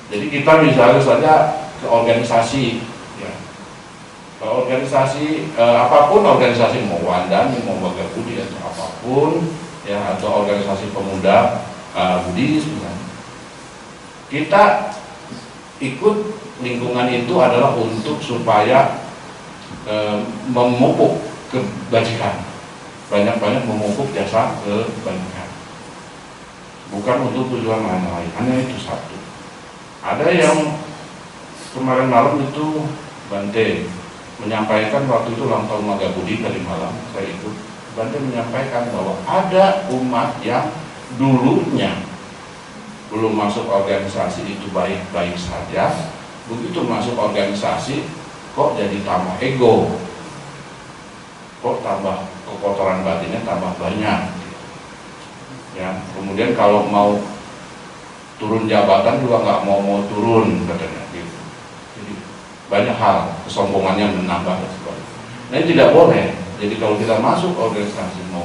Speaker 1: Jadi kita misalnya saja ke organisasi, ya. Ke organisasi apapun, organisasi mau Wandani, mau Bagabuddhi atau apapun, ya, atau organisasi pemuda Buddhis misalnya. Kita ikut lingkungan itu adalah untuk supaya memupuk kebajikan, banyak-banyak memupuk jasa kebajikan, bukan untuk tujuan lain-lain. Hanya itu satu. Ada yang kemarin malam itu Bante menyampaikan, waktu itu ulang tahun Bagabuddhi tadi malam saya ikut, Bante menyampaikan bahwa ada umat yang dulunya belum masuk organisasi itu baik-baik saja, begitu masuk organisasi kok jadi tambah ego, kok tambah kekotoran batinnya tambah banyak, ya. Kemudian kalau mau turun jabatan juga nggak mau turun katanya gitu. Jadi banyak hal, kesombongannya menambah dan sebagainya. Nah ini tidak boleh. Jadi kalau kita masuk organisasi mau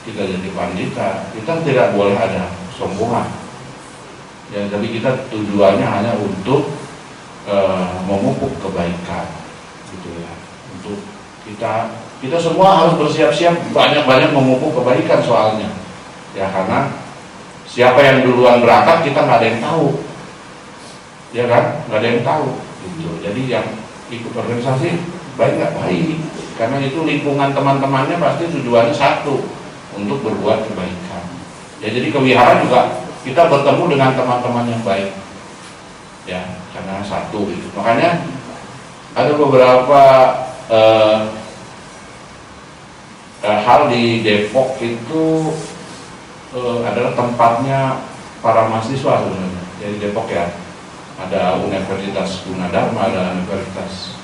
Speaker 1: kita jadi pandita, kita tidak boleh ada sombongan. Ya, tapi kita tujuannya hanya untuk memupuk kebaikan, gitu ya. Untuk kita semua harus bersiap-siap banyak-banyak memupuk kebaikan soalnya. Ya karena siapa yang duluan berangkat kita nggak ada yang tahu, ya kan? Nggak ada yang tahu. Gitu. Jadi yang ikut organisasi baik nggak baik, karena itu lingkungan teman-temannya pasti tujuannya satu, untuk berbuat kebaikan. Ya jadi kewihara juga kita bertemu dengan teman-teman yang baik, ya karena satu gitu. Makanya ada beberapa hal di Depok itu adalah tempatnya para mahasiswa sebenarnya. Jadi Depok ya, ada Universitas Gunadarma, ada Universitas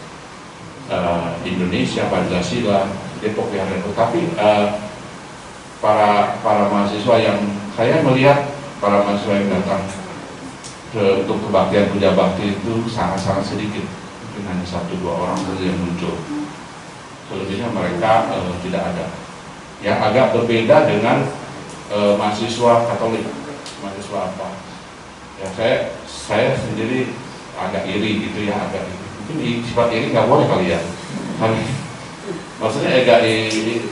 Speaker 1: Indonesia, Pancasila, Depok ya. Tapi para mahasiswa yang saya melihat para mahasiswa yang datang untuk kebaktian puja bakti itu sangat-sangat sedikit, mungkin hanya 1-2 orang saja yang muncul. Selebihnya mereka tidak ada. Yang agak berbeda dengan mahasiswa Katolik, mahasiswa apa? Ya saya sendiri agak iri gitu ya, agak iri. Mungkin sifat iri nggak boleh kali ya. Maksudnya agak iri,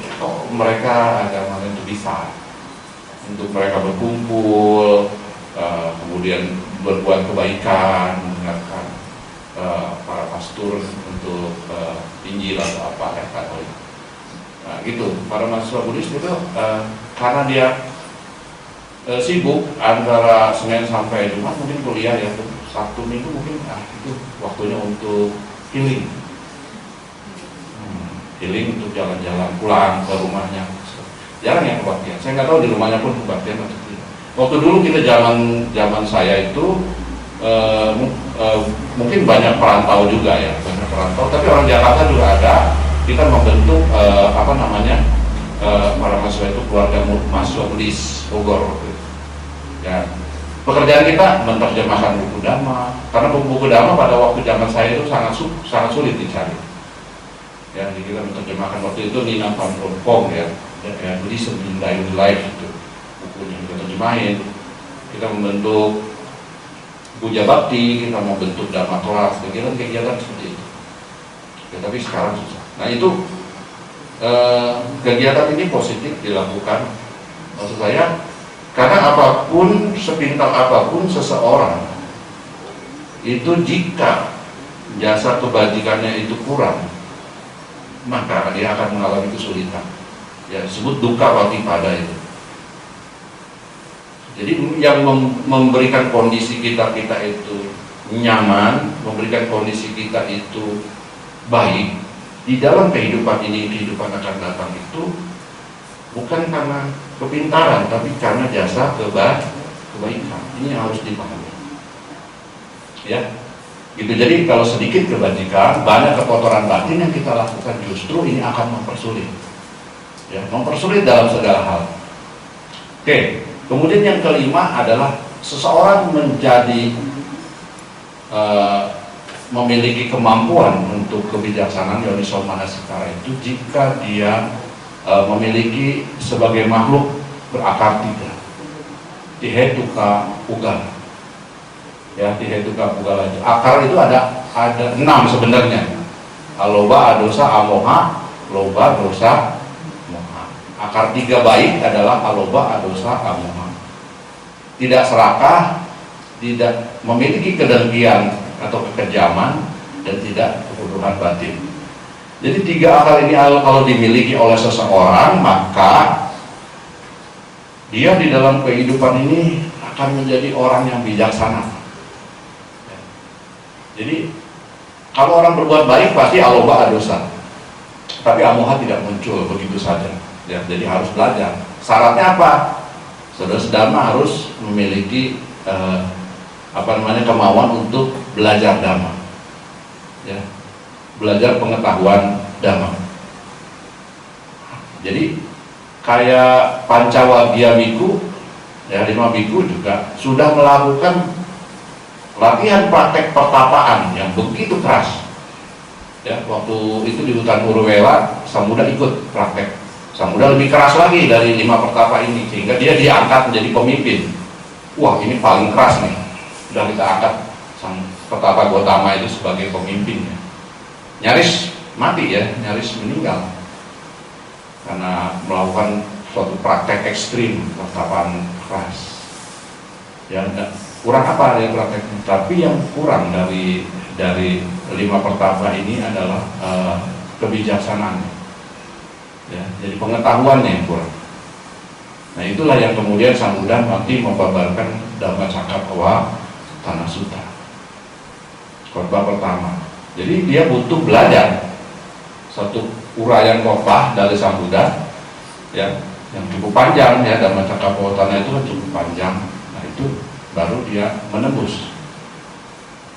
Speaker 1: mereka agamanya itu bisa untuk mereka berkumpul, kemudian berbuat kebaikan, mendengarkan para pastor untuk Injil atau apa ya Katolik. Nah, gitu. Para mahasiswa Buddhis itu karena dia sibuk antara Senin sampai Jumat mungkin kuliah ya, Sabtu Minggu mungkin itu waktunya untuk healing. Healing untuk jalan-jalan pulang ke rumahnya. Jarang yang kebaktian. Saya nggak tahu di rumahnya pun kebaktian atau tidak. Waktu dulu kita zaman saya itu mungkin banyak perantau juga ya, banyak perantau. Tapi orang Jakarta juga ada. Kita membentuk para mahasiswa itu keluarga mahasiswa Buddhis Bogor. Ya, pekerjaan kita menerjemahkan buku Dhamma, karena buku Dhamma pada waktu zaman saya itu sangat sulit dicari. Ya, jadi kita menerjemahkan waktu itu Nina Pong ya, Buddhism in Daily Life itu bukunya kita terjemahin. Kita membentuk puja bakti, kita membentuk Dhamma kelas, kegiatan seperti itu. Ya, tapi sekarang susah. Nah itu kegiatan ini positif dilakukan, maksud saya, karena apapun, sepintar apapun seseorang itu jika jasa kebajikannya itu kurang, maka dia akan mengalami kesulitan. Ya, disebut dukkha patipada itu. Jadi yang memberikan kondisi kita itu nyaman, memberikan kondisi kita itu baik di dalam kehidupan ini, kehidupan akan datang itu bukan karena kepintaran, tapi karena jasa kebaikan. Ini yang harus dipahami. Ya, gitu. Jadi kalau sedikit kebajikan, banyak kekotoran batin yang kita lakukan, justru ini akan mempersulit. Ya, mempersulit dalam segala hal. Oke, kemudian yang kelima adalah seseorang menjadi memiliki kemampuan untuk kebijaksanaan yoniso manasikara itu jika dia memiliki sebagai makhluk berakar 3. Tihetuka Pugala. Ya, Tihetuka Pugala itu. Akar itu ada 6 sebenarnya. Aloba, adosa, amoha, loba, dosa, moha. Akar 3 baik adalah aloba, adosa, amoha. Tidak serakah, tidak memiliki kedengkian atau kekejaman, dan tidak kebodohan batin. Jadi 3 akal ini kalau dimiliki oleh seseorang, maka dia di dalam kehidupan ini akan menjadi orang yang bijaksana. Jadi kalau orang berbuat baik pasti aloba adosa, tapi amoha tidak muncul begitu saja. Ya, jadi harus belajar. Syaratnya apa? Saudara-saudara harus memiliki kemauan untuk belajar Dhamma, ya, belajar pengetahuan Dhamma. Jadi kayak Pancawagya Biku, ya 5 biku juga sudah melakukan latihan praktek pertapaan yang begitu keras. Ya, waktu itu di hutan Urwela, Sang Buddha ikut praktek. Sang Buddha lebih keras lagi dari 5 pertapa ini, sehingga dia diangkat menjadi pemimpin. Wah, ini paling keras nih. Sudah kita angkat Sang Pertapa Gotama itu sebagai pemimpinnya. Nyaris mati ya, nyaris meninggal karena melakukan suatu praktek ekstrim, pertapaan keras. Ya, kurang apa ya prakteknya? Tapi yang kurang dari 5 pertapa ini adalah kebijaksanaan. Ya, jadi pengetahuannya yang kurang. Nah, itulah yang kemudian Sang Buddha nanti membabarkan Dhammacakkappawatthana Sutta, khotbah pertama. Jadi dia butuh belajar satu uraian khotbah dari Sang Buddha, ya, yang cukup panjang ya. Dhammacakkappawatthana itu kan cukup panjang. Nah, itu baru dia menembus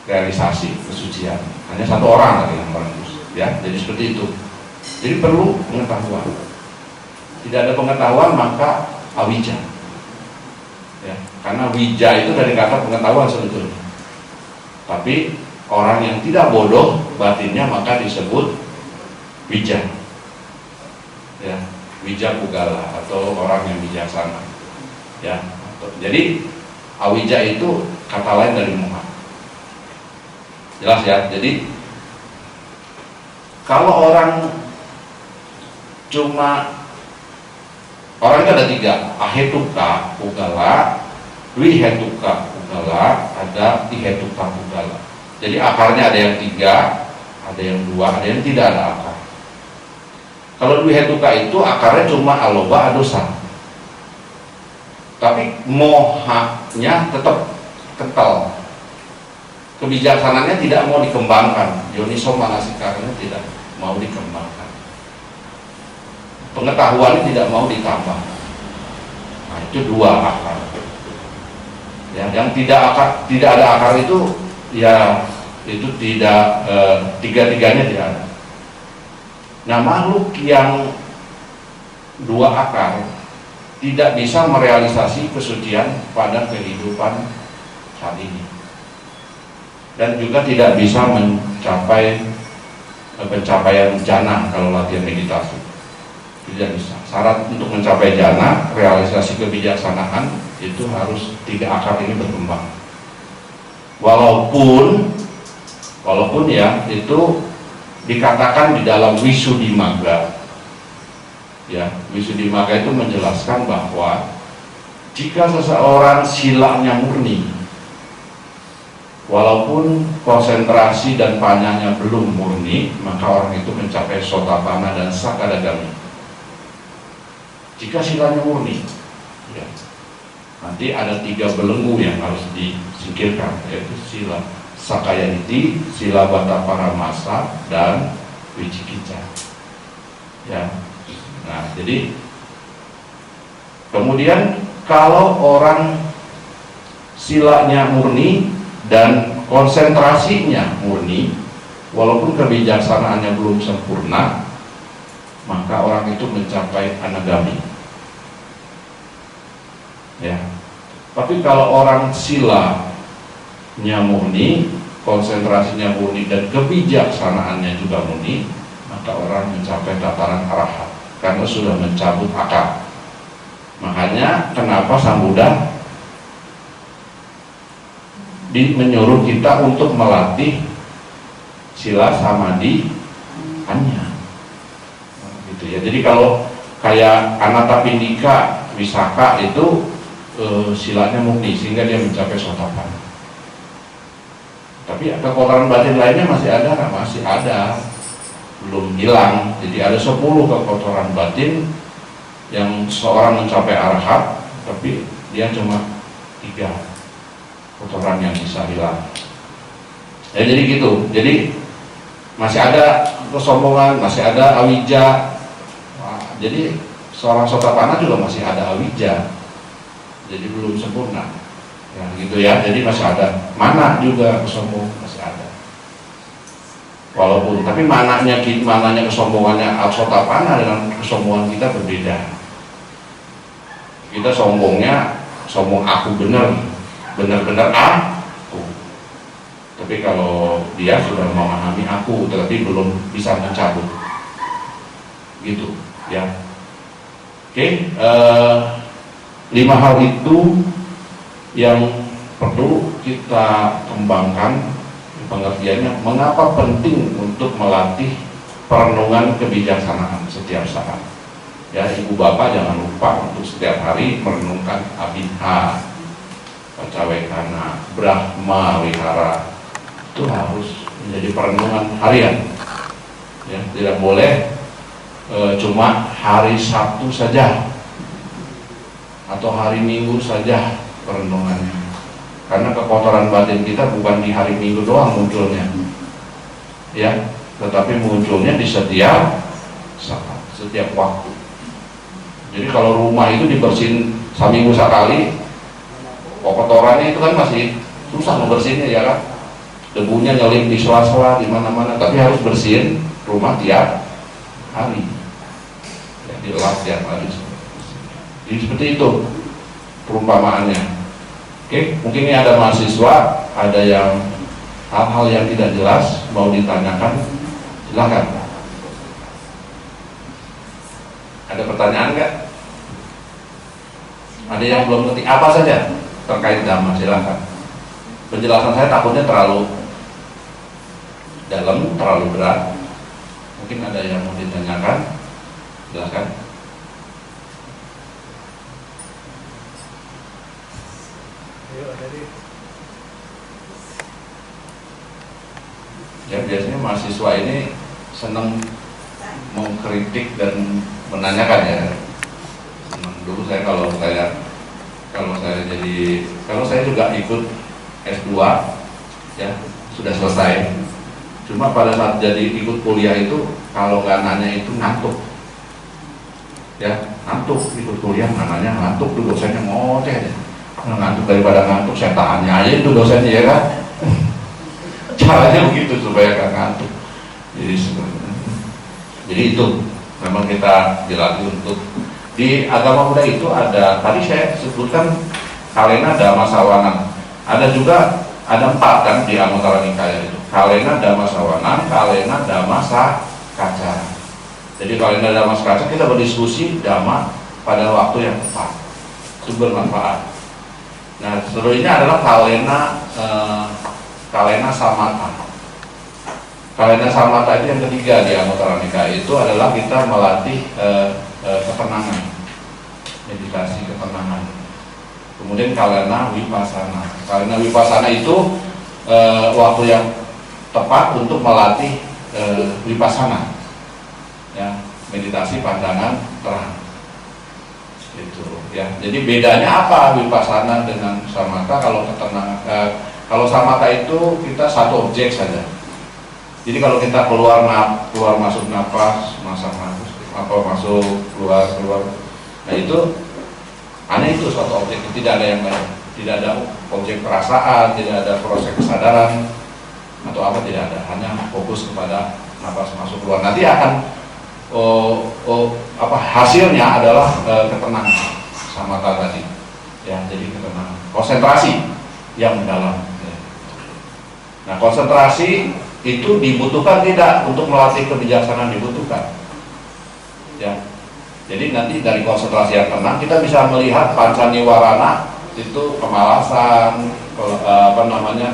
Speaker 1: realisasi kesucian. Hanya satu orang lagi yang menembus, ya. Jadi seperti itu. Jadi perlu pengetahuan. Tidak ada pengetahuan maka awija. Ya, karena wija itu dari kata pengetahuan sebetulnya. Tapi orang yang tidak bodoh batinnya maka disebut wija. Ya, wija pugala atau orang yang bijaksana. Ya, jadi awija itu kata lain dari moha. Jelas ya. Jadi kalau orang cuma orang itu ada 3, ahetuka pugala, wihetuka pugala, ada ihetuka pugala. Jadi akarnya ada yang 3, ada yang 2, ada yang tidak ada akar. Kalau wihetuka itu akarnya cuma aloba adosa, tapi mohanya tetap kental. Kebijaksanaannya tidak mau dikembangkan, yoniso manasikaranya tidak mau dikembangkan, pengetahuannya tidak mau ditambah. Nah, itu 2 akar. Ya, yang tidak ada akar itu ya itu tidak, tiga-tiganya tidak ada. Nah, makhluk yang 2 akar tidak bisa merealisasi kesucian pada kehidupan saat ini, dan juga tidak bisa mencapai pencapaian jana kalau latihan meditasi. Tidak bisa. Syarat untuk mencapai jana, realisasi kebijaksanaan, itu harus 3 akar ini berkembang. Walaupun ya itu dikatakan di dalam Visuddhimagga. Ya, Visuddhimagga itu menjelaskan bahwa jika seseorang silanya murni, walaupun konsentrasi dan panyanya belum murni, maka orang itu mencapai Sotapanna dan Sakadagami. Jika silanya murni, ya, nanti ada 3 belenggu yang harus disingkirkan, yaitu sila Sakayaditi, sila Bhattaparamasa, dan Wicikicca. Ya, nah jadi kemudian kalau orang silanya murni dan konsentrasinya murni, walaupun kebijaksanaannya belum sempurna, maka orang itu mencapai anagami. Ya. Tapi kalau orang silanya murni, konsentrasinya murni, dan kebijaksanaannya juga murni, maka orang mencapai tataran arahat karena sudah mencabut akar. Makanya kenapa Sang Buddha menyuruh kita untuk melatih sila samadhi hanya gitu ya. Jadi kalau kayak Anathapindika, Wisaka itu silanya murni sehingga dia mencapai Sotapanna. Tapi kekotoran batin lainnya masih ada, belum hilang. Jadi ada 10 kekotoran batin yang seorang mencapai arahat, tapi dia cuma 3 kotoran yang bisa hilang. Ya, jadi gitu. Jadi masih ada kesombongan, masih ada awija. Nah, jadi seorang Sotapanna juga masih ada awija. Jadi belum sempurna. Ya, gitu ya. Jadi masih ada mana juga kesombongan masih ada. Walaupun tapi mananya kesombongannya Sotapanna dengan kesombongan kita berbeda. Kita sombong aku benar-benar aku. Tapi Tapi kalau dia sudah memahami aku, tetapi belum bisa mencabut, gitu, ya. Oke, 5 hal itu yang perlu kita kembangkan pengertiannya. Mengapa penting untuk melatih perenungan kebijaksanaan setiap saat? Ya, ibu bapak jangan lupa untuk setiap hari merenungkan Abhidha, Pacawekana, Brahma Wihara. Itu harus menjadi perenungan harian. Ya, tidak boleh cuma hari Sabtu saja atau hari Minggu saja perenungannya. Karena kekotoran batin kita bukan di hari Minggu doang munculnya, ya, tetapi munculnya di setiap saat, setiap waktu. Jadi kalau rumah itu dibersihin seminggu sekali, kotorannya itu kan masih susah membersihnya, ya kan? Debunya nyelip di sela-sela di mana-mana, tapi harus bersihin rumah tiap hari, ya, dilap tiap hari. Jadi seperti itu perumpamaannya. Oke, mungkin ini ada mahasiswa, ada yang hal-hal yang tidak jelas mau ditanyakan, silakan. Ada pertanyaan nggak? Ada yang belum ngerti apa saja terkait Dhamma, silakan. Penjelasan saya takutnya terlalu dalam, terlalu berat. Mungkin ada yang mau ditanyakan, silakan. Ya, biasanya mahasiswa ini senang mengkritik dan menanyakan, ya. Dulu saya kalau saya juga ikut S2, ya, sudah selesai. Cuma pada saat jadi ikut kuliah itu kalau nggak nanya itu ngantuk, ya, ngantuk. Ikut kuliah namanya ngantuk, tuh dosennya ngoceh deh. Ngantuk daripada ngantuk, saya tahannya aja itu dosennya, ya kan. Caranya begitu supaya gak ngantuk. Jadi itu memang kita dilatih untuk di agama Buddha itu ada, tadi saya sebutkan Kalena Dhamma Sawana. Ada juga, ada 4 kan di Anguttara Nikaya itu. Kalena Dhamma Sawana, Kalena Dhamma Sakaca. Jadi Kalena Dhamma Sakaca kita berdiskusi Dhamma pada waktu yang tepat, itu bermanfaat. Nah, seterusnya adalah Kalena Samatha. Kalena Samatha itu yang ketiga di Anguttara Nikaya, itu adalah kita melatih ketenangan, meditasi ketenangan. Kemudian Kalena Vipassana. Kalena Vipassana itu waktu yang tepat untuk melatih Vipassana, ya, meditasi pandangan terang. Itu, ya. Jadi bedanya apa Vipassana dengan Samatha? Kalau ketenangan, kalau Samatha itu kita satu objek saja. Jadi kalau kita keluar masuk nafas, masuk masuk keluar. Nah itu hanya itu suatu objek, tidak ada yang lain, tidak ada objek perasaan, tidak ada proses kesadaran atau apa, tidak ada, hanya fokus kepada nafas masuk keluar. Nanti akan hasilnya adalah ketenangan Samatha tadi, ya. Jadi ketenangan, konsentrasi yang mendalam. Nah, konsentrasi itu dibutuhkan tidak untuk melatih kebijaksanaan, dibutuhkan, ya. Jadi nanti dari konsentrasi yang tenang kita bisa melihat panca niwarana itu, kemalasan,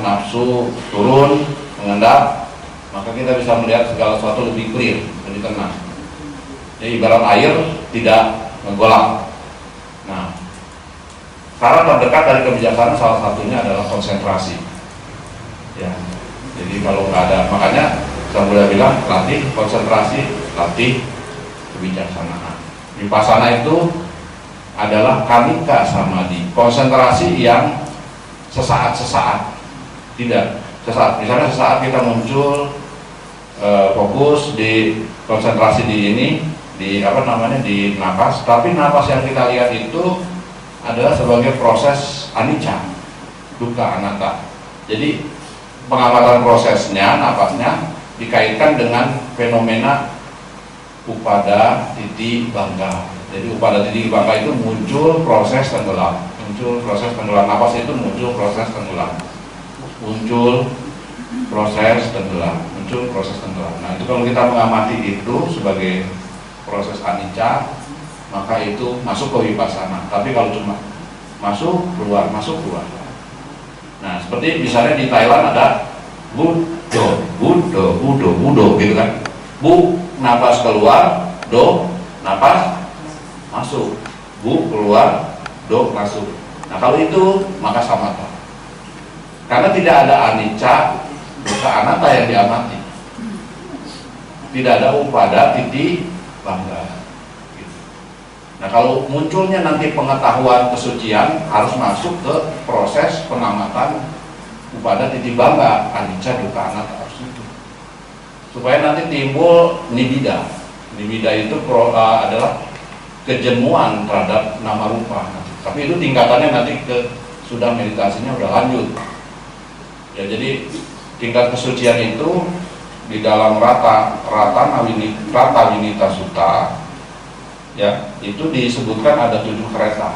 Speaker 1: nafsu turun, mengendap, maka kita bisa melihat segala sesuatu lebih clear, lebih tenang. Jadi ibarat air tidak menggolak. Nah, cara terdekat dari kebijaksanaan salah satunya adalah konsentrasi, ya. Jadi kalau nggak ada, makanya Sang Buddha bilang latih konsentrasi, latih kebijaksanaan. Vipassana itu adalah kanika samadhi, konsentrasi yang sesaat-sesaat, tidak sesaat. Misalnya sesaat kita muncul fokus di konsentrasi di nafas, tapi nafas yang kita lihat itu adalah sebagai proses anicca, dukkha, anatta. Jadi pengamatan prosesnya, nafasnya dikaitkan dengan fenomena upada titi bangga. Jadi upada titi bangga itu muncul proses tenggelam, nafas itu muncul proses tenggelam, muncul proses tenggelam, muncul proses tenggelam. Nah itu kalau kita mengamati itu sebagai proses anicca, maka itu masuk ke vipassana. Tapi kalau cuma masuk keluar, nah seperti misalnya di Thailand ada Budo gitu kan. Bu napas keluar, do napas masuk, bu keluar, do masuk. Nah kalau itu maka samatha. Karena tidak ada anicca, dukkha, anatta yang diamati. Tidak ada upada, titi, bangga. Gitu. Nah kalau munculnya nanti pengetahuan kesucian harus masuk ke proses pengamatan upada, titi, bangga, anicca, dukkha, anatta harus itu. Supaya nanti timbul nibbida. Nibbida itu adalah kejenuhan terhadap nama rupa. Tapi itu tingkatannya nanti sudah meditasinya udah lanjut. Ya, jadi tingkat kesucian itu di dalam Rata Winita Sutta, ya itu disebutkan ada 7 kereta.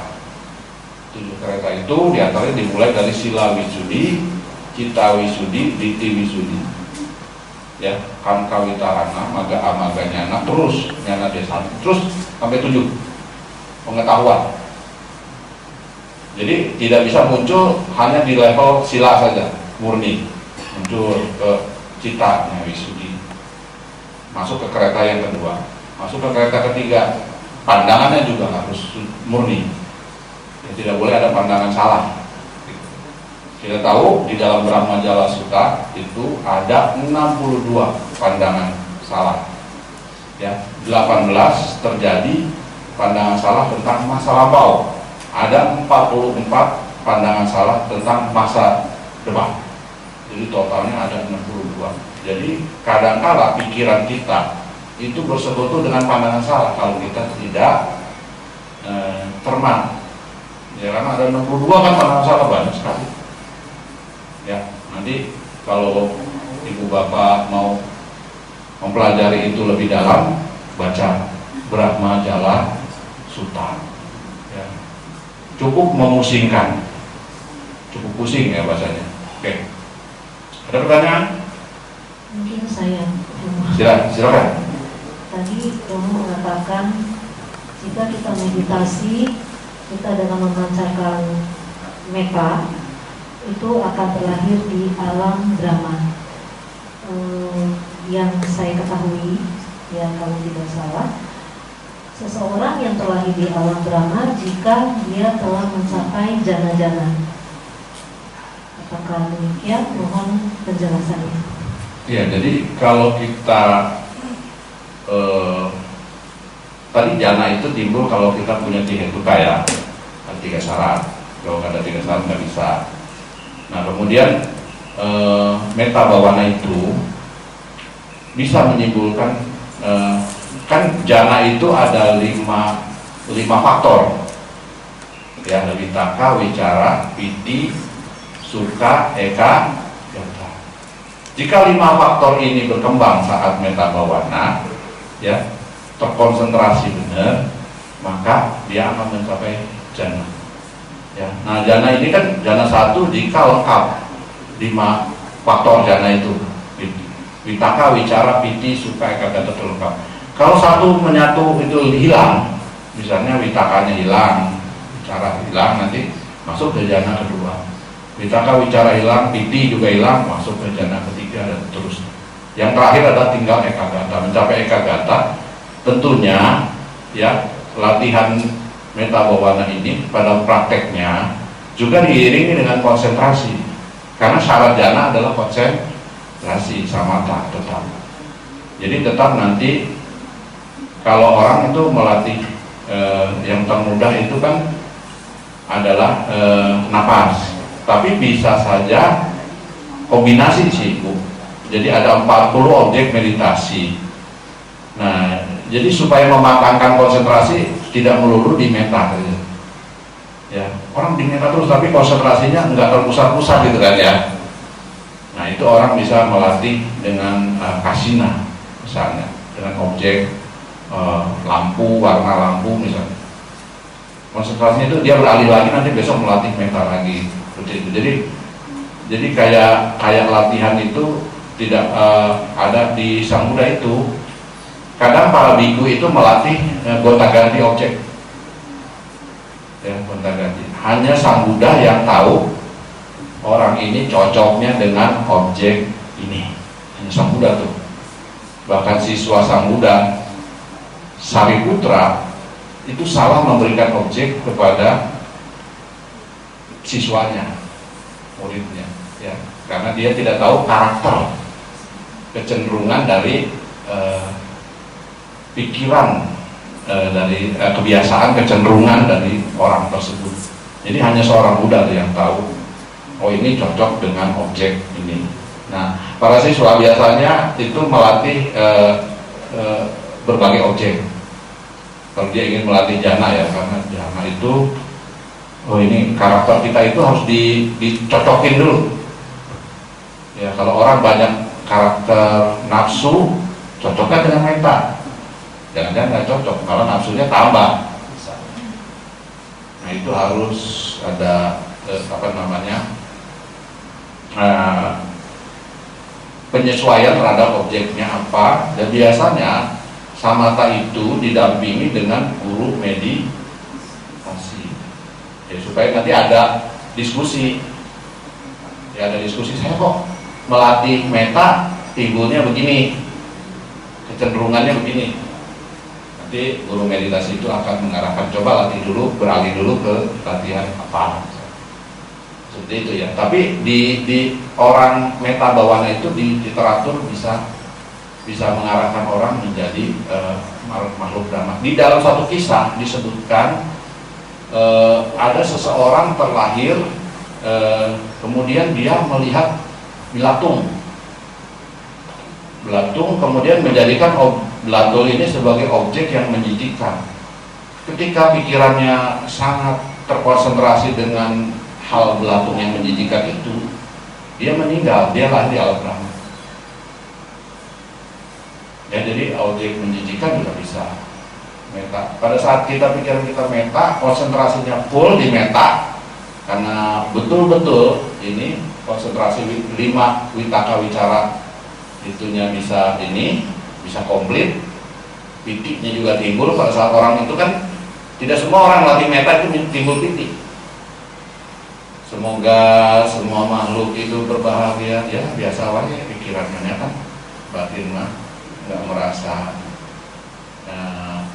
Speaker 1: 7 kereta itu diantaranya dimulai dari Sila Wisudi, Citta Wisudi, Ditthi Wisudi, ya Kamka Witarana, Maga Amaga Nyana, terus Nyana Desa, terus sampai 7 pengetahuan. Jadi tidak bisa muncul hanya di level sila saja, murni, muncul ke citanya wisudi, masuk ke kereta yang kedua, masuk ke kereta ketiga, pandangannya juga harus murni, ya, tidak boleh ada pandangan salah. Kita tahu di dalam Brahmajala Sutta itu ada 62 pandangan salah, ya 18 terjadi pandangan salah tentang masa lampau, ada 44 pandangan salah tentang masa depan. Jadi totalnya ada 62. Jadi kadang-kala pikiran kita itu bersekutu dengan pandangan salah kalau kita tidak cermat. Ya karena ada 62 kan pandangan salah banyak sekali. Ya, nanti kalau ibu bapak mau mempelajari itu lebih dalam, baca Brahmajala Sutta. Ya. Cukup memusingkan, cukup pusing ya bahasanya. Oke. Ada pertanyaan?
Speaker 2: Mungkin saya.
Speaker 1: Silakan.
Speaker 2: Tadi kamu mengatakan jika kita meditasi, kita dengan memancarkan metta itu akan terlahir di alam Brahma. Yang saya ketahui, ya kalau tidak salah, seseorang yang terlahir di alam Brahma jika dia telah mencapai jana-jana. Apakah demikian? Mohon penjelasannya.
Speaker 1: Ya, jadi kalau kita tadi jana itu timbul kalau kita punya 3 hetuka ya, ada 3 syarat. Kalau nggak ada 3 syarat nggak bisa. Nah kemudian metta bawana itu bisa menimbulkan kan jana itu ada 5 faktor ya, vitakka, wicara, piti, sukha, eka, gata. Jika 5 faktor ini berkembang saat metta bawana ya, terkonsentrasi benar, maka dia akan mencapai jana ya. Nah jana ini kan jana 1 jika lengkap 5 faktor jana itu, vitakka, wicara, piti, sukha, eka, gata lengkap. Kalau satu menyatu itu hilang, misalnya witakanya hilang, wicara hilang, nanti masuk ke jana kedua. Vitakka, wicara hilang, piti juga hilang, masuk ke jana ketiga dan terusnya. Yang terakhir adalah tinggal eka gata. Mencapai eka gata, tentunya ya latihan metta bawana ini pada prakteknya juga diiringi dengan konsentrasi. Karena syarat jana adalah konsentrasi, samatha tetap. Jadi tetap nanti kalau orang itu melatih yang termudah itu kan adalah napas, tapi bisa saja kombinasi sih Bu. Jadi ada 40 objek meditasi. Nah, jadi supaya mematangkan konsentrasi tidak melulu di metta gitu. Ya, orang di metta terus tapi konsentrasinya enggak terpusat-pusat gitu kan ya. Nah, itu orang bisa melatih dengan kasina misalnya, dengan objek lampu, warna lampu misalnya. Konsentrasinya itu dia beralih lagi, nanti besok melatih metta lagi seperti itu. Jadi kayak latihan itu tidak ada di Sang Buddha itu. Kadang para biku itu melatih gonta-ganti objek, ya, gonta-ganti. Hanya Sang Buddha yang tahu orang ini cocoknya dengan objek ini. Hanya Sang Buddha tuh. Bahkan siswa Sang Buddha Sariputra itu salah memberikan objek kepada siswanya, muridnya, ya, karena dia tidak tahu karakter, kecenderungan dari pikiran, dari kebiasaan, kecenderungan dari orang tersebut. Jadi hanya seorang Buddha yang tahu, oh ini cocok dengan objek ini. Nah, para siswa biasanya itu melatih berbagai objek. Kalau dia ingin melatih jana, ya, karena jana itu, oh ini karakter kita itu harus dicocokin dulu. Ya, kalau orang banyak karakter nafsu, cocoknya dengan metta. Jangan-jangan nggak cocok, kalau nafsunya tambah. Nah, itu harus ada penyesuaian terhadap objeknya apa. Dan biasanya samatha itu didampingi dengan guru meditasi, ya, supaya nanti ada diskusi. Ya, ada diskusi, saya kok melatih metta timbulnya begini, kecenderungannya begini. Nanti guru meditasi itu akan mengarahkan, coba latih dulu, beralih dulu ke latihan apa, seperti itu, ya. Tapi di orang metta bawana itu di literatur bisa mengarahkan orang menjadi makhluk Brahma. Di dalam satu kisah disebutkan ada seseorang terlahir, kemudian dia melihat belatung, kemudian menjadikan belatung ini sebagai objek yang menjijikkan. Ketika pikirannya sangat terkonsentrasi dengan hal belatung yang menjijikkan itu, dia meninggal, dia lahir di alam Brahma. Ya, jadi objek menjijikkan juga bisa metta. Pada saat pikiran kita metta, konsentrasinya full di metta, karena betul-betul ini konsentrasi 5 witaka wicara itunya bisa komplit, pitiknya juga timbul. Pada saat orang itu kan tidak semua orang latih metta itu timbul pitik. Semoga semua makhluk itu berbahagia, ya biasa aja pikirannya kan, batin mah nggak merasa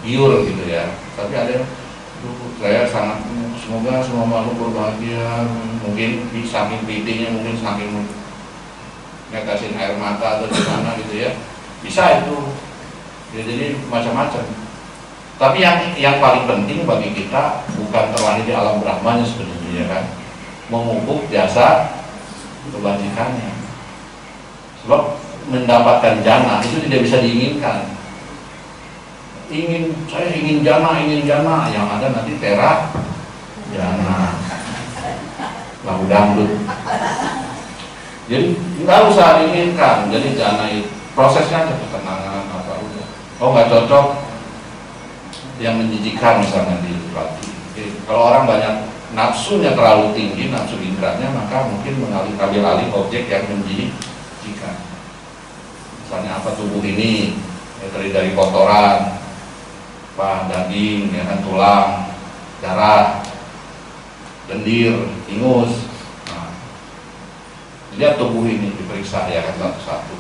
Speaker 1: pure gitu, ya. Tapi ada saya sangat semoga semua makhluk berbahagia, mungkin saking pitiknya, mungkin saking netesin air mata atau gimana gitu, ya, bisa itu, ya, jadi macam-macam. Tapi yang paling penting bagi kita bukan terlahir di alam Brahmanya sebenarnya, ya kan, memupuk jasa kebajikannya. Sebab mendapatkan jana itu tidak bisa diinginkan. Saya ingin jana, yang ada nanti terak jana, lagu dangdut. Jadi nggak usah diinginkan. Jadi jana itu prosesnya aja, ketenangan apa udah. Oh nggak cocok yang menjijikan misalnya dilatih. Kalau orang banyak nafsunya terlalu tinggi, nafsu indranya, maka mungkin mengambil alih objek yang menjijikan. Misalnya apa, tubuh ini ya, terdiri dari kotoran, daging, ya kan, tulang, darah, lendir, ingus. Lihat tubuh ini diperiksa, ya kan, satu-satu.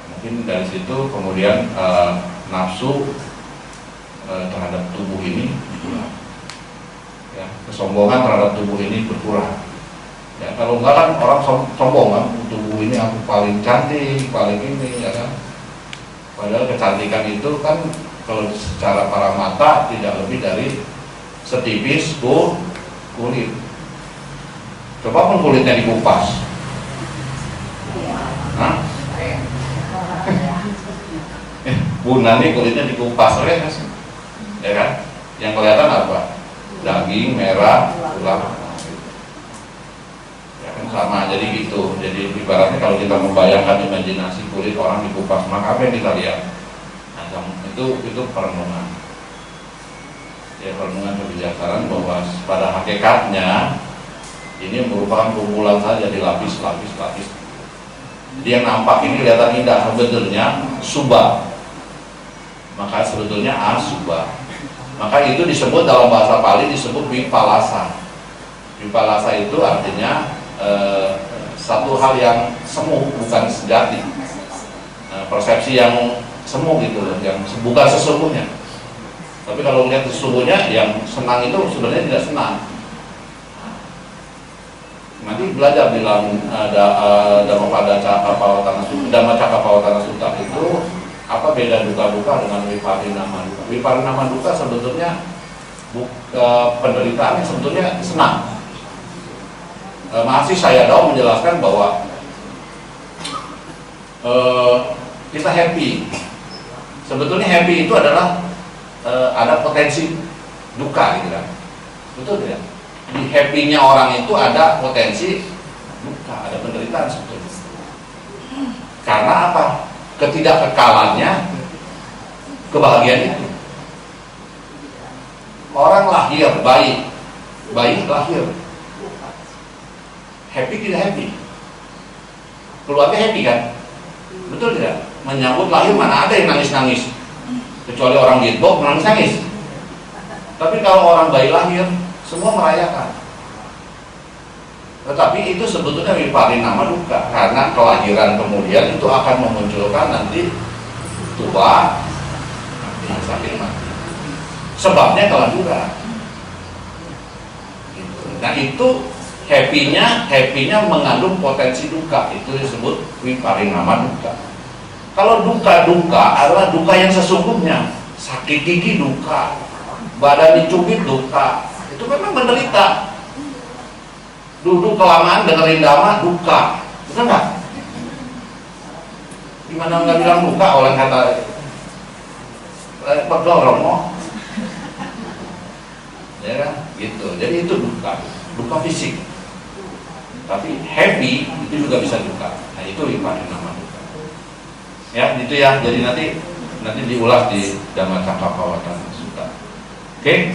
Speaker 1: Mungkin dari situ kemudian nafsu terhadap tubuh ini berkurang, ya, kesombongan terhadap tubuh ini berkurang. Ya, kalau enggak kan orang sombong kan, tubuh ini aku paling cantik, paling ini, ya kan. Padahal kecantikan itu kan kalau secara para mata tidak lebih dari setipis kulit. Coba pun kulitnya dikupas, bunani kulitnya dikupas, ya kan? Yang kelihatan apa? Daging merah, tulang, ya kan, sama. Jadi gitu. Jadi ibaratnya kalau kita membayangkan imajinasi kulit orang dikupas, maka apa yang kita lihat? Nah, itu perenungan. Ya, perenungan kebijaksanaan bahwa pada hakikatnya Ini merupakan kumpulan saja dilapis. Jadi yang nampak ini kelihatan indah, sebetulnya subah. Maka sebetulnya asubah. Maka itu disebut dalam bahasa Pali disebut vipalasa. Vipalasa itu artinya satu hal yang semu, bukan sejati. Persepsi yang semu gitu loh, yang bukan sesungguhnya. Tapi kalau lihat sesungguhnya, yang senang itu sebenarnya tidak senang. Nanti belajar di dalam Dhamma Cakkappawatana Sutta itu apa beda duka-duka dengan Viparinama duka. Viparinama duka sebetulnya penderitaan yang sebetulnya senang. Mahasi Sayadaw menjelaskan bahwa kita happy. Sebetulnya happy itu adalah ada potensi duka gitu kan. Betul tidak? Di happy-nya orang itu ada potensi duka, ada penderitaan sebetulnya. Karena apa? Ketidakkekalannya kebahagiaan itu. Orang lahir bayi lahir happy tidak happy, keluarga happy kan, betul tidak? Menyambut lahir mana ada yang nangis kecuali orang beatbox nangis. Tapi kalau orang bayi lahir semua merayakan. Tetapi itu sebetulnya viparinama duka, karena kelahiran kemudian itu akan memunculkan nanti tua, mati, sakit mati. Sebabnya kelahiran. Nah itu happy-nya mengandung potensi duka, itu disebut viparinama duka. Kalau duka adalah duka yang sesungguhnya, sakit gigi duka, badan dicubit duka, itu memang menderita. Duduk kelamaan dengerin dhamma duka, betul nggak? Gimana nggak bilang duka oleh kata berdorong, ya kan? Gitu. Jadi itu duka fisik. Tapi happy itu juga bisa duka. Nah itu viparinama duka. Ya itu ya. Jadi nanti diulas di Dhamma Cakkappawatana Sutta. Oke?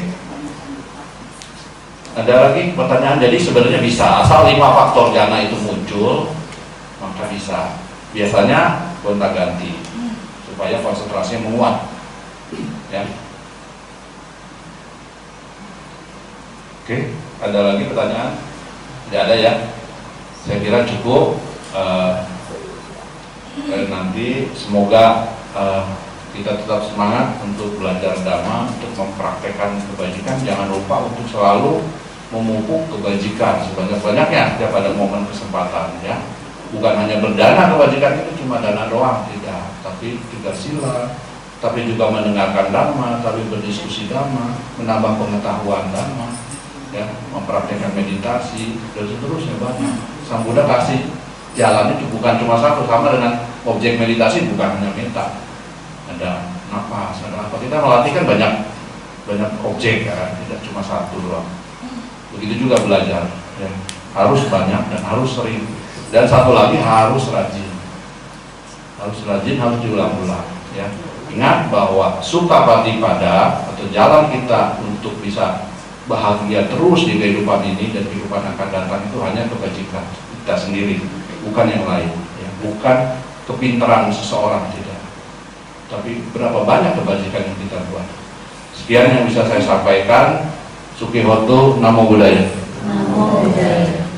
Speaker 1: Ada lagi pertanyaan? Jadi sebenarnya bisa, asal 5 faktor jana itu muncul, maka bisa. Biasanya gonta-ganti supaya konsentrasinya menguat. Ya. Oke, ada lagi pertanyaan? Tidak ada ya? Saya kira cukup. Nanti semoga kita tetap semangat untuk belajar dhamma, untuk mempraktekkan kebajikan. Jangan lupa untuk selalu memupuk kebajikan sebanyak-banyaknya setiap ada momen kesempatan, ya. Bukan hanya berdana, kebajikan itu cuma dana doang, tidak, tapi juga sila, tapi juga mendengarkan dhamma, tapi berdiskusi dhamma, menambah pengetahuan dhamma, ya, mempraktekkan meditasi dan seterusnya banyak. Sang Buddha kasih jalan itu bukan cuma satu, sama dengan objek meditasi, bukan hanya meta, ada napas, ada apa. Kita melatih kan banyak objek, ya, tidak cuma satu doang. Begitu juga belajar, ya, harus banyak dan harus sering. Dan satu lagi harus rajin, harus diulang-ulang. Ya. Ingat bahwa sukapatipada atau jalan kita untuk bisa bahagia terus di kehidupan ini dan kehidupan akan datang itu hanya kebajikan kita sendiri, bukan yang lain. Ya. Bukan kepintaran seseorang, tidak. Tapi berapa banyak kebajikan yang kita buat. Sekian yang bisa saya sampaikan. Sukihoto, Namo Buddhaya. Namo Buddhaya.